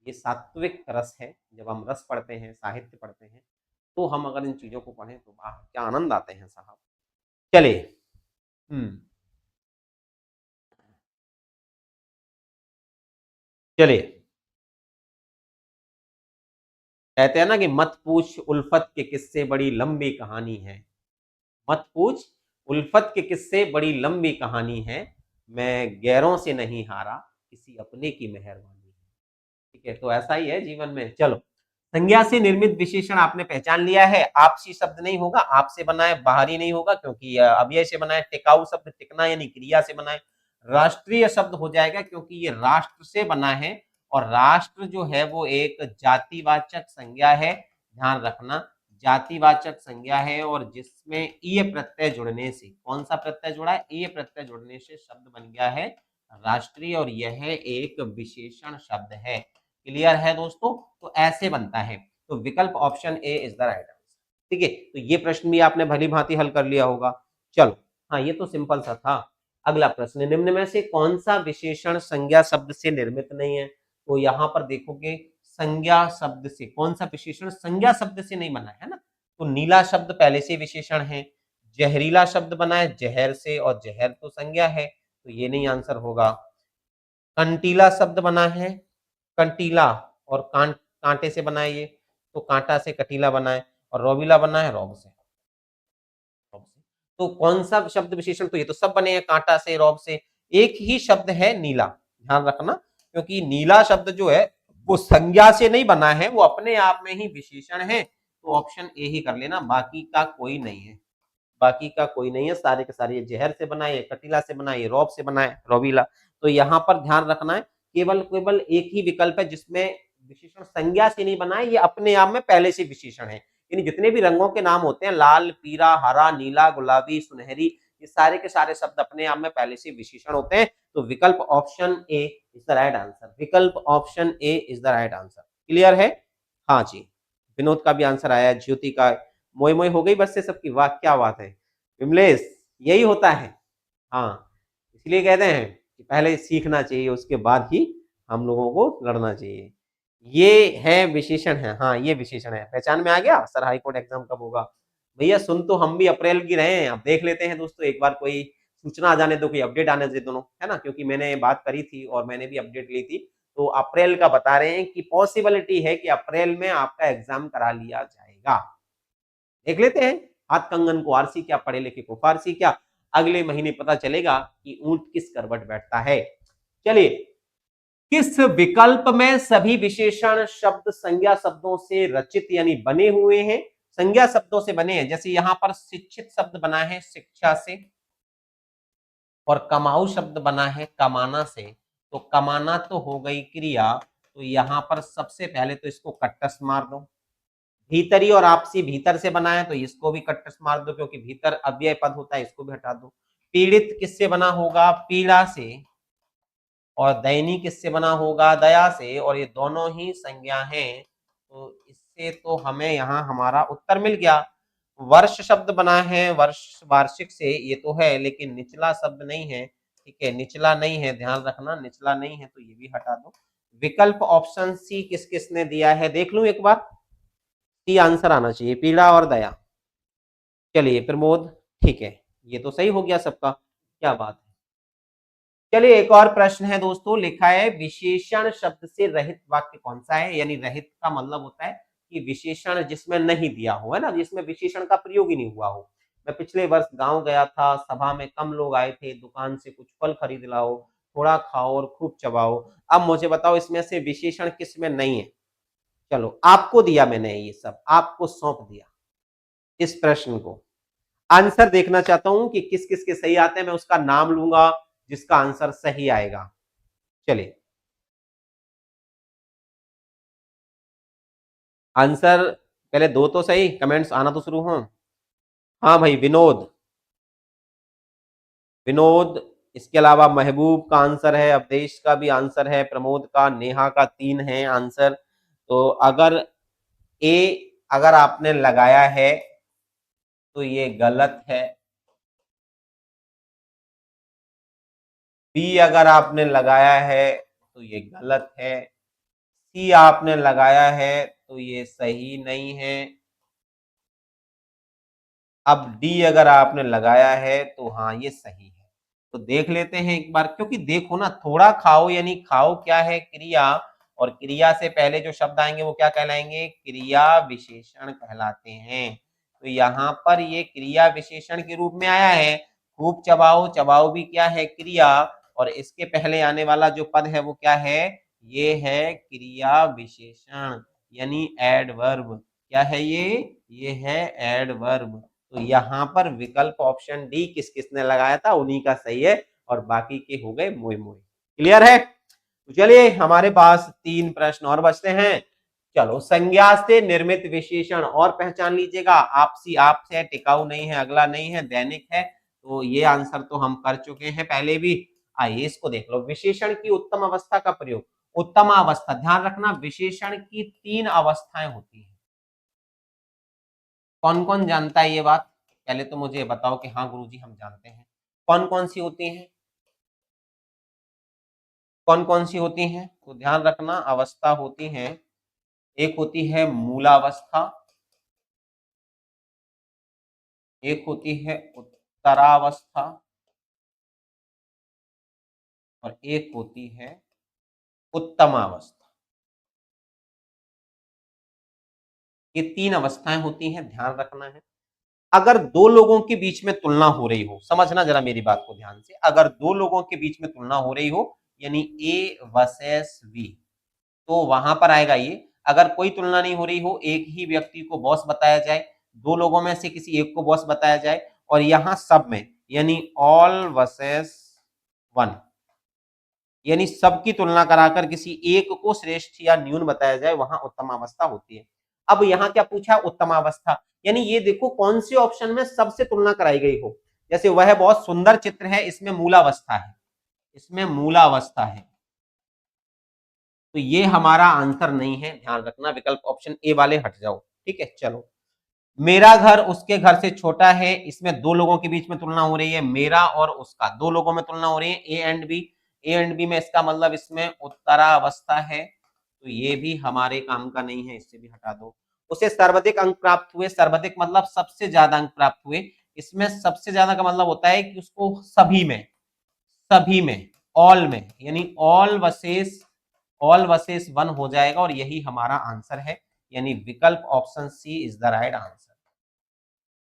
ये सात्विक रस है। जब हम रस पढ़ते हैं, साहित्य पढ़ते हैं, तो हम अगर इन चीजों को पढ़ें तो वाह क्या आनंद आते हैं साहब। चलिए, चलिए, कहते हैं ना कि मत पूछ उल्फत के किस्से बड़ी लंबी कहानी है, मत पूछ उल्फत के किस्से बड़ी लंबी कहानी है, मैं गैरों से नहीं हारा, किसी अपने की मेहरबानी है। ठीक है, तो ऐसा ही है जीवन में। चलो, संज्ञा से निर्मित विशेषण आपने पहचान लिया है, आपसी शब्द नहीं होगा, आपसे बना है, बाहरी नहीं होगा, क्योंकि अव्यय से बना है, टिकाऊ शब्द टिकना यानी क्रिया से बना है, राष्ट्रीय शब्द हो जाएगा क्योंकि ये राष्ट्र से बना है, और राष्ट्र जो है वो एक जातिवाचक संज्ञा है, ध्यान रखना, जातिवाचक संज्ञा है, और जिसमें ईय प्रत्यय जुड़ने से, कौन सा प्रत्यय जुड़ा है, ईय प्रत्यय जुड़ने से शब्द बन गया है राष्ट्रीय, और यह एक विशेषण शब्द है। क्लियर है दोस्तों, तो ऐसे बनता है। तो विकल्प option A is the right answer. ठीक है, तो ये प्रश्न भी आपने भली भांति हल कर लिया होगा। चलो, हाँ ये तो सिंपल सा था। अगला प्रश्न, निम्न में से कौन सा विशेषण संज्ञा शब्द से निर्मित नहीं है, तो यहां पर देखोगे संज्ञा शब्द से, कौन सा विशेषण संज्ञा शब्द से नहीं बना है ना, तो नीला शब्द पहले से विशेषण है, जहरीला शब्द बना है जहर से, और जहर तो संज्ञा है, तो ये नहीं आंसर होगा। कंटीला शब्द बना है, कंटीला और कांटे से बना है ये, तो कांटा से कटीला बना है, और रोबीला बना है रॉब से, रॉब से। तो कौन सा शब्द विशेषण, तो ये तो सब बने हैं कांटा से रॉब से, एक ही शब्द है नीला, ध्यान रखना, क्योंकि नीला शब्द जो है वो संज्ञा से नहीं बना है, वो अपने आप में ही विशेषण है, तो ऑप्शन ए ही कर लेना, बाकी का कोई नहीं है, बाकी का कोई नहीं है, सारे के सारे, ये जहर से बना है, कटीला से बना है, ये रॉब से बना है, रोबीला। तो यहाँ पर ध्यान रखना है, केवल केवल एक ही विकल्प है जिसमें विशेषण संज्ञा से नहीं बना है, ये अपने आप में पहले से विशेषण है। यानी जितने भी रंगों के नाम होते हैं, लाल, पीला, हरा, नीला, गुलाबी, सुनहरी, ये सारे के सारे शब्द अपने आप में पहले से विशेषण होते हैं। तो विकल्प option A is the right answer, विकल्प option A is the right answer. Clear है? हाँ जी, विनोद का भी आंसर आया, ज्योति का, मोई मोई हो गई बस से सबकी, वाह क्या बात है विमलेश, यही होता है। हाँ, इसलिए कहते हैं कि पहले सीखना चाहिए, उसके बाद ही हम लोगों को लड़ना चाहिए। ये है विशेषण है, हाँ ये विशेषण है, पहचान में आ गया। सर हाई कोर्ट एग्जाम कब होगा? भैया सुन तो हम भी अप्रैल की रहे हैं, अब देख लेते हैं दोस्तों, एक बार कोई सूचना आ जाने दो, कोई अपडेट आने दे दोनों, है ना, क्योंकि मैंने बात करी थी और मैंने भी अपडेट ली थी, तो अप्रैल का बता रहे हैं कि पॉसिबिलिटी है कि अप्रैल में आपका एग्जाम करा लिया जाएगा। देख लेते हैं, हाथ कंगन को आरसी क्या, पढ़े लिखे को फारसी क्या, अगले महीने पता चलेगा कि ऊंट किस करवट बैठता है। चलिए, किस विकल्प में सभी विशेषण शब्द संज्ञा शब्दों से रचित यानी बने हुए हैं, संज्ञा शब्दों से बने हैं, जैसे यहां पर शिक्षित शब्द बना है शिक्षा से, और कमाऊ शब्द बना है कमाना से, तो कमाना तो हो गई क्रिया, तो यहां पर सबसे पहले तो इसको कट्टस मार दो। भीतरी और आपसी भीतर से बना है, तो इसको भी कट्टस मार दो, क्योंकि भीतर अव्यय पद होता है, इसको भी हटा दो। पीड़ित किससे बना होगा? पीड़ा से। और दैनी किससे बना होगा? दया से, और ये दोनों ही संज्ञा हैं, तो इससे तो हमें यहाँ हमारा उत्तर मिल गया। वर्ष शब्द बना है वर्ष वार्षिक से, ये तो है, लेकिन निचला शब्द नहीं है। ठीक है, निचला नहीं है, ध्यान रखना, निचला नहीं है, तो ये भी हटा दो। विकल्प ऑप्शन सी किस किसने दिया है देख लूं एक बार। सी आंसर आना चाहिए, पीड़ा और दया। चलिए प्रमोद, ठीक है, ये तो सही हो गया सबका, क्या बात है। चलिए एक और प्रश्न है दोस्तों, लिखा है विशेषण शब्द से रहित वाक्य कौन सा है। यानी रहित का मतलब होता है कि विशेषण जिसमें नहीं दिया हो, है ना, जिसमें विशेषण का प्रयोग ही नहीं हुआ हो। मैं पिछले वर्ष गांव गया था, सभा में कम लोग आए थे, दुकान से कुछ फल खरीद लाओ, थोड़ा खाओ और खूब चबाओ। अब मुझे बताओ इसमें से विशेषण किस में नहीं है। चलो आपको दिया मैंने, ये सब आपको सौंप दिया इस प्रश्न को। आंसर देखना चाहता हूं कि किस किस के सही आते हैं, मैं उसका नाम लूंगा जिसका आंसर सही आएगा। चलिए आंसर, पहले दो तो सही, कमेंट्स आना तो शुरू हो। हाँ भाई विनोद, विनोद। इसके अलावा महबूब का आंसर है, अवधेश का भी आंसर है, प्रमोद का, नेहा का, तीन है आंसर। तो अगर ए अगर आपने लगाया है तो ये गलत है। बी अगर आपने लगाया है तो ये गलत है। सी आपने लगाया है तो ये सही नहीं है। अब डी अगर आपने लगाया है तो हाँ ये सही है। तो देख लेते हैं एक बार, क्योंकि देखो ना, थोड़ा खाओ यानी खाओ क्या है, क्रिया, और क्रिया से पहले जो शब्द आएंगे वो क्या कहलाएंगे, क्रिया विशेषण कहलाते हैं। तो यहाँ पर ये क्रिया विशेषण के रूप में आया है। खूब चबाओ, चबाओ भी क्या है, क्रिया, और इसके पहले आने वाला जो पद है वो क्या है, ये है क्रिया विशेषण, यानी एडवर्ब। क्या है ये है एडवर्ब। तो यहाँ पर विकल्प ऑप्शन डी किस किसने लगाया था, उन्हीं का सही है, और बाकी के हो गए मोए मोए। क्लियर है। तो चलिए हमारे पास तीन प्रश्न और बचते हैं। चलो, संज्ञा से निर्मित विशेषण और पहचान लीजिएगा। आपसी आपसे है, टिकाऊ नहीं है, अगला नहीं है, दैनिक है। तो ये आंसर तो हम कर चुके हैं पहले भी। आइए इसको देख लो, विशेषण की उत्तम अवस्था का प्रयोग। उत्तम अवस्था, ध्यान रखना, विशेषण की तीन अवस्थाएं होती हैं। कौन कौन जानता है ये बात, पहले तो मुझे बताओ कि हाँ गुरुजी हम जानते हैं। कौन कौन सी होती हैं, कौन कौन सी होती हैं, तो ध्यान रखना, अवस्था होती हैं। एक होती है मूलावस्था, एक होती है उत्तरावस्था, और एक होती है उत्तमावस्था। ये तीन अवस्थाएं होती हैं, ध्यान रखना है। अगर दो लोगों के बीच में तुलना हो रही हो, समझना जरा मेरी बात को ध्यान से, अगर दो लोगों के बीच में तुलना हो रही हो, यानी ए वर्सेस बी, तो वहां पर आएगा ये। अगर कोई तुलना नहीं हो रही हो, एक ही व्यक्ति को बॉस बताया जाए, दो लोगों में से किसी एक को बॉस बताया जाए, और यहां सब में, यानी ऑल वर्सेस वन, यानी सबकी तुलना कराकर किसी एक को श्रेष्ठ या न्यून बताया जाए, वहां उत्तम अवस्था होती है। अब यहाँ क्या पूछा, उत्तम अवस्था, यानी ये देखो कौन से ऑप्शन में सबसे तुलना कराई गई हो। जैसे वह बहुत सुंदर चित्र है, इसमें मूलावस्था है, इसमें मूलावस्था है, तो ये हमारा आंसर नहीं है, ध्यान रखना, विकल्प ऑप्शन ए वाले हट जाओ। ठीक है, चलो, मेरा घर उसके घर से छोटा है, इसमें दो लोगों के बीच में तुलना हो रही है, मेरा और उसका, दो लोगों में तुलना हो रही है, A and B. A and B में इसका मतलब इसमें उत्तरावस्था है, तो ये भी हमारे काम का नहीं है, इससे भी हटा दो। उसे सर्वाधिक अंक प्राप्त हुए, सर्वाधिक मतलब सबसे ज्यादा अंक प्राप्त हुए, इसमें सबसे ज्यादा का मतलब होता है कि उसको सभी में, सभी में, ऑल में, यानी ऑल वर्सेस वन हो जाएगा, और यही हमारा आंसर है, यानी विकल्प option C is the right answer.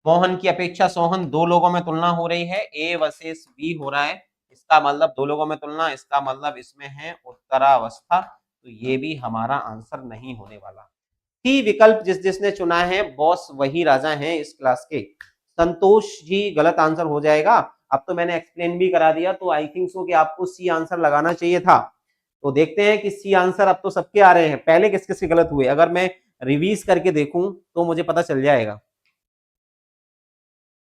Mohan की अपेक्षा सोहन, दो लोगों में तुलना हो रही है, ए वर्सेस बी हो रहा है, इसका मतलब दो लोगों में तुलना, इसका मतलब इसमें है उत्तरावस्था, तो ये भी हमारा आंसर नहीं होने वाला। सी विकल्प जिस जिसने चुना है, बॉस वही राजा हैं इस क्लास के, संतोष जी गलत आंसर हो जाएगा। अब तो मैंने एक्सप्लेन भी करा दिया, तो आई थिंक सो कि आपको सी आंसर लगाना चाहिए था। तो देखते हैं कि सी आंसर अब तो सबके आ रहे हैं, पहले किस किस के गलत हुए, अगर मैं रिवीज करके देखूं तो मुझे पता चल जाएगा।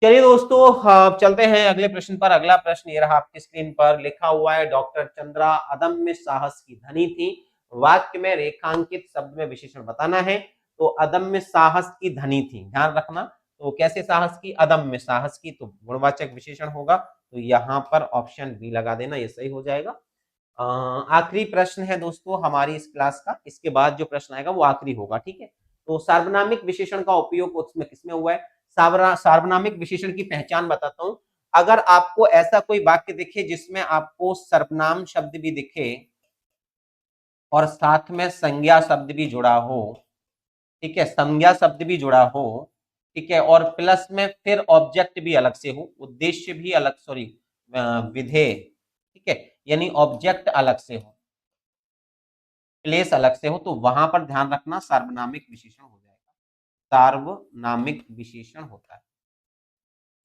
चलिए दोस्तों, चलते हैं अगले प्रश्न पर। अगला प्रश्न ये रहा आपकी स्क्रीन पर, लिखा हुआ है डॉक्टर चंद्रा अदम्य साहस की धनी थी, वाक्य में रेखांकित शब्द में विशेषण बताना है। तो अदम्य साहस की धनी थी, ध्यान रखना, तो कैसे साहस की, अदम्य साहस की, तो गुणवाचक विशेषण होगा। तो यहाँ पर ऑप्शन बी लगा देना, ये सही हो जाएगा। आखिरी प्रश्न है दोस्तों हमारी इस क्लास का, इसके बाद जो प्रश्न आएगा वो आखिरी होगा, ठीक है। तो सार्वनामिक विशेषण का उपयोग उसमें किसमें हुआ है, सार्वनामिक विशेषण की पहचान बताता हूं। अगर आपको ऐसा कोई वाक्य दिखे जिसमें आपको सर्वनाम शब्द भी दिखे और साथ में संज्ञा शब्द भी जुड़ा हो, ठीक है, संज्ञा शब्द भी जुड़ा हो, ठीक है, और प्लस में फिर ऑब्जेक्ट भी अलग से हो, उद्देश्य भी अलग, सॉरी विधेय, ठीक है, यानी ऑब्जेक्ट अलग से हो, प्लेस अलग से हो, तो वहां पर ध्यान रखना सार्वनामिक विशेषण हो जाएगा, सार्वनामिक विशेषण होता है।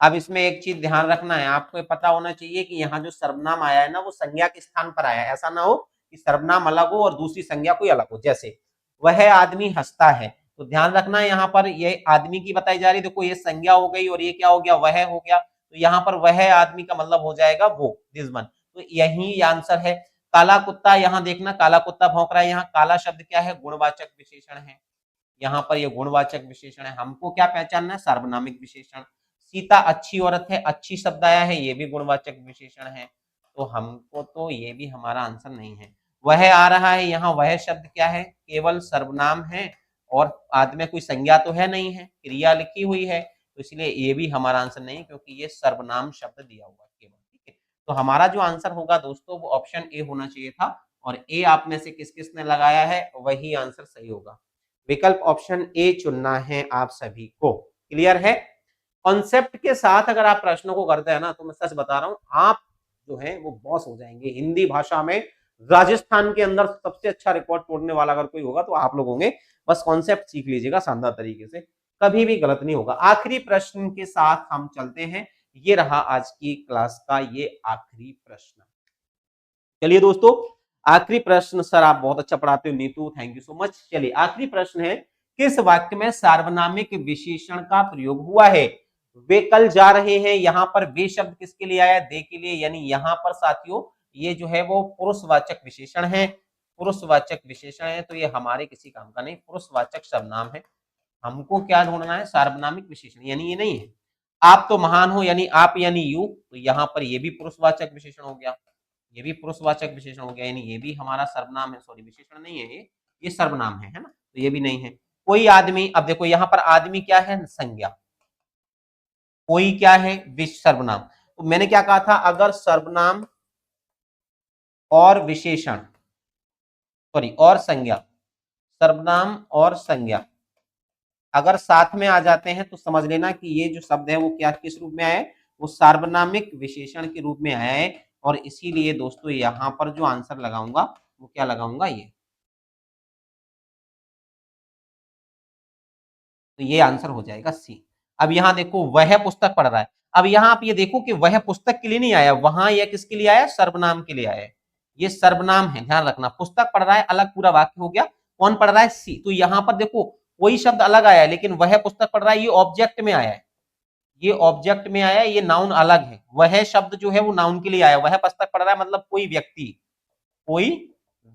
अब इसमें एक चीज ध्यान रखना है, आपको पता होना चाहिए कि यहाँ जो सर्वनाम आया है ना वो संज्ञा के स्थान पर आया है। ऐसा ना हो कि सर्वनाम अलग हो और दूसरी संज्ञा कोई अलग हो। जैसे वह आदमी हंसता है, तो ध्यान रखना है यहाँ पर ये आदमी की बताई जा रही, देखो ये संज्ञा हो गई और ये क्या हो गया, वह हो गया। तो यहाँ पर वह आदमी का मतलब हो जाएगा वो, दिस वन। तो यही आंसर है। काला कुत्ता, यहाँ देखना काला कुत्ता भौंक रहा है, यहाँ काला शब्द क्या है, गुणवाचक विशेषण है। यहाँ पर ये गुणवाचक विशेषण है, हमको क्या पहचानना है, सार्वनामिक विशेषण। सीता अच्छी औरत है, अच्छी शब्द आया है, ये भी गुणवाचक विशेषण है। तो हमको तो ये भी हमारा आंसर नहीं है। वह आ रहा है, यहाँ वह शब्द क्या है, केवल सर्वनाम है और बाद में कोई संज्ञा तो है नहीं है, क्रिया लिखी हुई है, तो इसलिए ये भी हमारा आंसर नहीं, क्योंकि ये सर्वनाम शब्द दिया हुआ है केवल, ठीक है। तो हमारा जो आंसर होगा दोस्तों वो ऑप्शन ए होना चाहिए था, और ए आप में से किस किसने लगाया है वही आंसर सही होगा। विकल्प ऑप्शन ए चुनना है आप सभी को। क्लियर है। कॉन्सेप्ट के साथ अगर आप प्रश्नों को करते हैं ना, तो मैं सच बता रहा हूं, आप जो है वो बॉस हो जाएंगे हिंदी भाषा में। राजस्थान के अंदर सबसे अच्छा रिकॉर्ड तोड़ने वाला अगर कोई होगा तो आप लोग होंगे। बस कॉन्सेप्ट सीख लीजिएगा शानदार तरीके से, कभी भी गलत नहीं होगा। आखिरी प्रश्न के साथ हम चलते हैं, ये रहा आज की क्लास का ये आखिरी प्रश्न। चलिए दोस्तों, आखिरी प्रश्न, सर आप बहुत अच्छा पढ़ाते हो Neetu, thank you so much. चलिए आखिरी प्रश्न है, किस वाक्य में सार्वनामिक विशेषण का प्रयोग हुआ है। वे कल जा रहे हैं, यहां पर वे शब्द किसके लिए आया, दे के लिए, यानी यहां पर साथियों ये जो है वो पुरुषवाचक विशेषण है, पुरुषवाचक विशेषण है, तो ये हमारे किसी काम का नहीं, पुरुषवाचक सर्वनाम है। हमको क्या ढूंढना है, सार्वनामिक विशेषण, यानी ये नहीं है। आप तो महान हो, यानी आप यानी यू, तो यहां पर ये भी पुरुषवाचक विशेषण हो गया, ये भी पुरुषवाचक विशेषण हो गया, यानी ये भी हमारा सर्वनाम है, सॉरी विशेषण नहीं है ये सर्वनाम है ना, तो ये भी नहीं है। कोई आदमी, अब देखो यहाँ पर आदमी क्या है, संज्ञा, कोई क्या है, विश सर्वनाम। तो मैंने क्या कहा था, अगर सर्वनाम और विशेषण, सॉरी और संज्ञा, सर्वनाम और संज्ञा अगर साथ में आ जाते हैं तो समझ लेना कि ये जो शब्द है वो क्या किस रूप में आया है, वो सार्वनामिक विशेषण के रूप में आया है। और इसीलिए दोस्तों यहां पर जो आंसर लगाऊंगा वो क्या लगाऊंगा, ये आंसर हो जाएगा सी। अब यहां देखो वह पुस्तक पढ़ रहा है, अब यहां आप ये देखो कि वह पुस्तक के लिए नहीं आया, वहां यह किसके लिए आया, सर्वनाम के लिए आया है। ये सर्वनाम है, ध्यान रखना, पुस्तक पढ़ रहा है अलग पूरा वाक्य हो गया, कौन पढ़ रहा है, सी। तो यहां पर देखो कोई शब्द अलग आया है, लेकिन वह पुस्तक पढ़ रहा है ये ऑब्जेक्ट में आया है, ये ऑब्जेक्ट में आया है, ये नाउन अलग है। वह शब्द जो है वो नाउन के लिए आया, वह पुस्तक पढ़ रहा है मतलब कोई व्यक्ति, कोई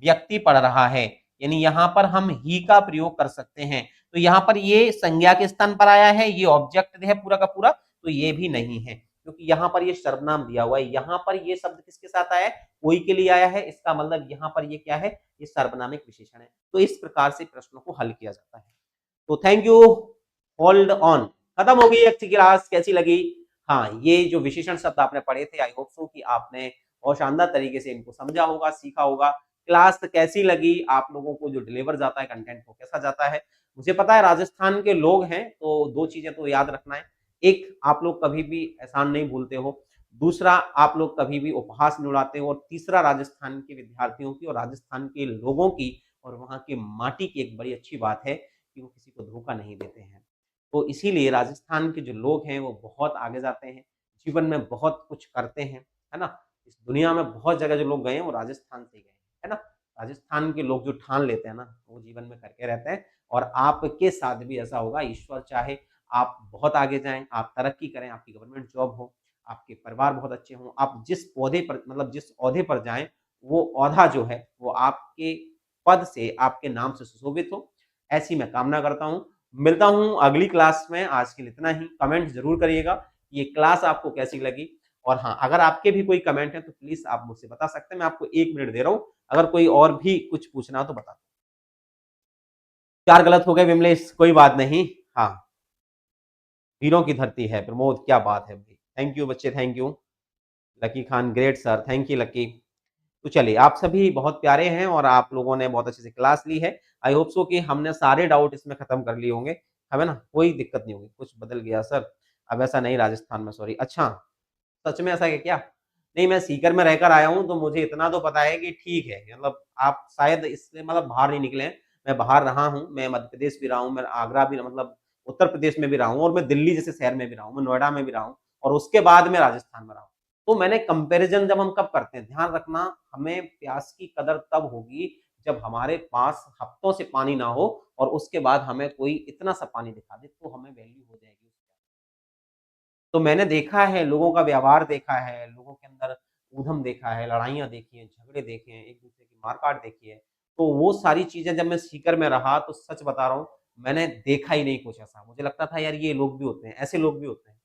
व्यक्ति पढ़ रहा है, यानी यहां पर हम ही का प्रयोग कर सकते हैं। तो यहां पर ये संज्ञा के स्थान पर आया है, ये ऑब्जेक्ट है पूरा का पूरा, तो ये भी नहीं है, क्योंकि यहां पर ये सर्वनाम दिया हुआ है। यहां पर ये शब्द किसके साथ आया है, कोई के लिए आया है, इसका मतलब यहां पर ये क्या है, ये सर्वनामिक विशेषण है। तो इस प्रकार से प्रश्नों को हल किया जाता है। तो थैंक यू, होल्ड ऑन, खत्म हो गई अच्छी क्लास, कैसी लगी। हाँ, ये जो विशेषण शब्द आपने पढ़े थे, आई होप सो कि आपने बहुत शानदार तरीके से इनको समझा होगा, सीखा होगा। क्लास कैसी लगी, आप लोगों को जो डिलीवर जाता है कंटेंट वो कैसा जाता है। मुझे पता है राजस्थान के लोग हैं, तो दो चीजें तो याद रखना है, एक आप लोग कभी भी एहसान नहीं भूलते हो, दूसरा आप लोग कभी भी उपहास नहीं उड़ाते हो, और तीसरा राजस्थान के विद्यार्थियों की और राजस्थान के लोगों की और वहाँ की माटी की एक बड़ी अच्छी बात है कि वो किसी को धोखा नहीं देते हैं। तो इसीलिए राजस्थान के जो लोग हैं वो बहुत आगे जाते हैं, जीवन में बहुत कुछ करते हैं, है ना। इस दुनिया में बहुत जगह जो लोग गए हैं वो राजस्थान से गए हैं, है ना। राजस्थान के लोग जो ठान लेते हैं ना वो जीवन में करके रहते हैं, और आपके साथ भी ऐसा होगा। ईश्वर चाहे आप बहुत आगे जाएं, आप तरक्की करें, आपकी गवर्नमेंट जॉब हो, आपके परिवार बहुत अच्छे हों, आप जिस पौधे पर मतलब जिस ओहदे पर जाएं वो ओहदा जो है वो आपके पद से, आपके नाम से सुशोभित हो, ऐसी मैं कामना करता हूँ। मिलता हूँ अगली क्लास में, आज के लिए इतना ही। कमेंट जरूर करिएगा ये क्लास आपको कैसी लगी। और हाँ, अगर आपके भी कोई कमेंट है तो प्लीज आप मुझसे बता सकते हैं। मैं आपको 1 मिनट दे रहा हूँ, अगर कोई और भी कुछ पूछना हो तो बता। 4 गलत हो गए विमलेश, कोई बात नहीं। हाँ, वीरों की धरती है प्रमोद, क्या बात है भाई, थैंक यू बच्चे, thank you. Lucky Khan, great sir, thank you lucky. तो चलिए, आप सभी बहुत प्यारे हैं और आप लोगों ने बहुत अच्छे से क्लास ली है। आई होप सो कि हमने सारे डाउट इसमें खत्म कर लिए होंगे, है ना? कोई दिक्कत नहीं होगी। कुछ बदल गया सर, अब ऐसा नहीं राजस्थान में, सॉरी। अच्छा, सच में ऐसा है क्या? नहीं, मैं सीकर में रहकर आया हूँ, तो मुझे इतना तो पता है कि ठीक है, मतलब आप शायद इससे मतलब बाहर नहीं निकले हैं। मैं बाहर रहा हूँ, मैं मध्य प्रदेश भी रहा हूँ, मैं आगरा भी, मतलब उत्तर प्रदेश में भी रहा हूँ, और मैं दिल्ली जैसे शहर में भी रहा हूँ, मैं नोएडा में भी रहा हूँ, और उसके बाद मैं राजस्थान में रहा हूँ। तो मैंने कंपैरिजन जब हम कब करते हैं, ध्यान रखना, हमें प्यास की कदर तब होगी जब हमारे पास हफ्तों से पानी ना हो और उसके बाद हमें कोई इतना सा पानी दिखा दे, तो हमें वैल्यू हो जाएगी। तो मैंने देखा है, लोगों का व्यवहार देखा है, लोगों के अंदर ऊधम देखा है, लड़ाइयाँ देखी हैं, झगड़े देखे हैं, एक-दूसरे की मार-काट देखी है। तो वो सारी चीज़ें जब मैं सीकर में रहा, तो सच बता रहा हूँ, मैंने देखा ही नहीं कुछ ऐसा। मुझे लगता था यार ये लोग भी होते हैं, ऐसे लोग भी होते हैं।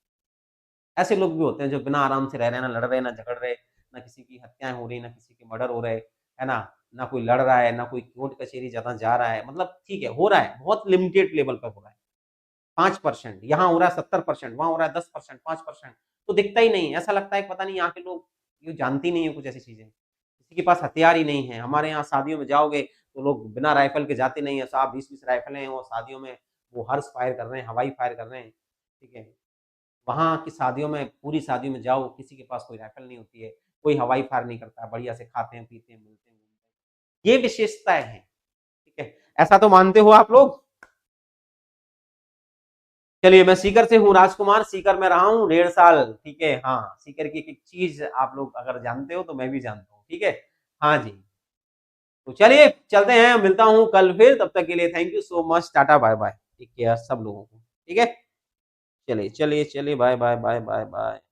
ऐसे लोग भी होते हैं जो बिना आराम से रह रहे हैं, ना लड़ रहे, ना झगड़ रहे, ना किसी की हत्याएँ हो रही, ना किसी के मर्डर हो रहे, है ना? ना कोई लड़ रहा है, ना कोई कोर्ट कचहरी ज़्यादा जा रहा है। मतलब ठीक है, हो रहा है, बहुत लिमिटेड लेवल पे हो रहा है। 5% यहाँ हो रहा है, 70% वहाँ हो रहा है, 10% 5%, तो दिखता ही नहीं है। ऐसा लगता है कि पता नहीं यहाँ के लोग ये जानते ही नहीं है कुछ ऐसी चीज़ें। किसी के पास हथियार ही नहीं है। हमारे यहाँ शादियों में जाओगे तो लोग बिना राइफ़ल के जाते नहीं है। साहब 20-20 राइफ़लें हैं और शादियों में वो हर्ष फायर कर रहे हैं, हवाई फायर कर रहे हैं, ठीक है। वहाँ की शादियों में, पूरी शादियों में जाओ, किसी के पास कोई राइफ़ल नहीं होती है, कोई हवाई फायर नहीं करता, बढ़िया से खाते हैं, पीते हैं, मिलते हैं, घूमते हैं। ये विशेषताएँ हैं, ठीक है। ऐसा तो मानते हो आप लोग? चलिए, मैं सीकर से हूँ राजकुमार, सीकर में रहा हूँ 1.5 साल, ठीक है। हाँ, सीकर की एक-एक चीज़ आप लोग अगर जानते हो तो मैं भी जानता हूँ, ठीक है। हाँ जी, तो चलिए चलते हैं, मिलता हूँ कल फिर, तब तक के लिए thank you so much, tata bye bye, take care सब लोगों को, ठीक है। चलिए, चलिए, चलिए, bye, bye, bye, bye, bye.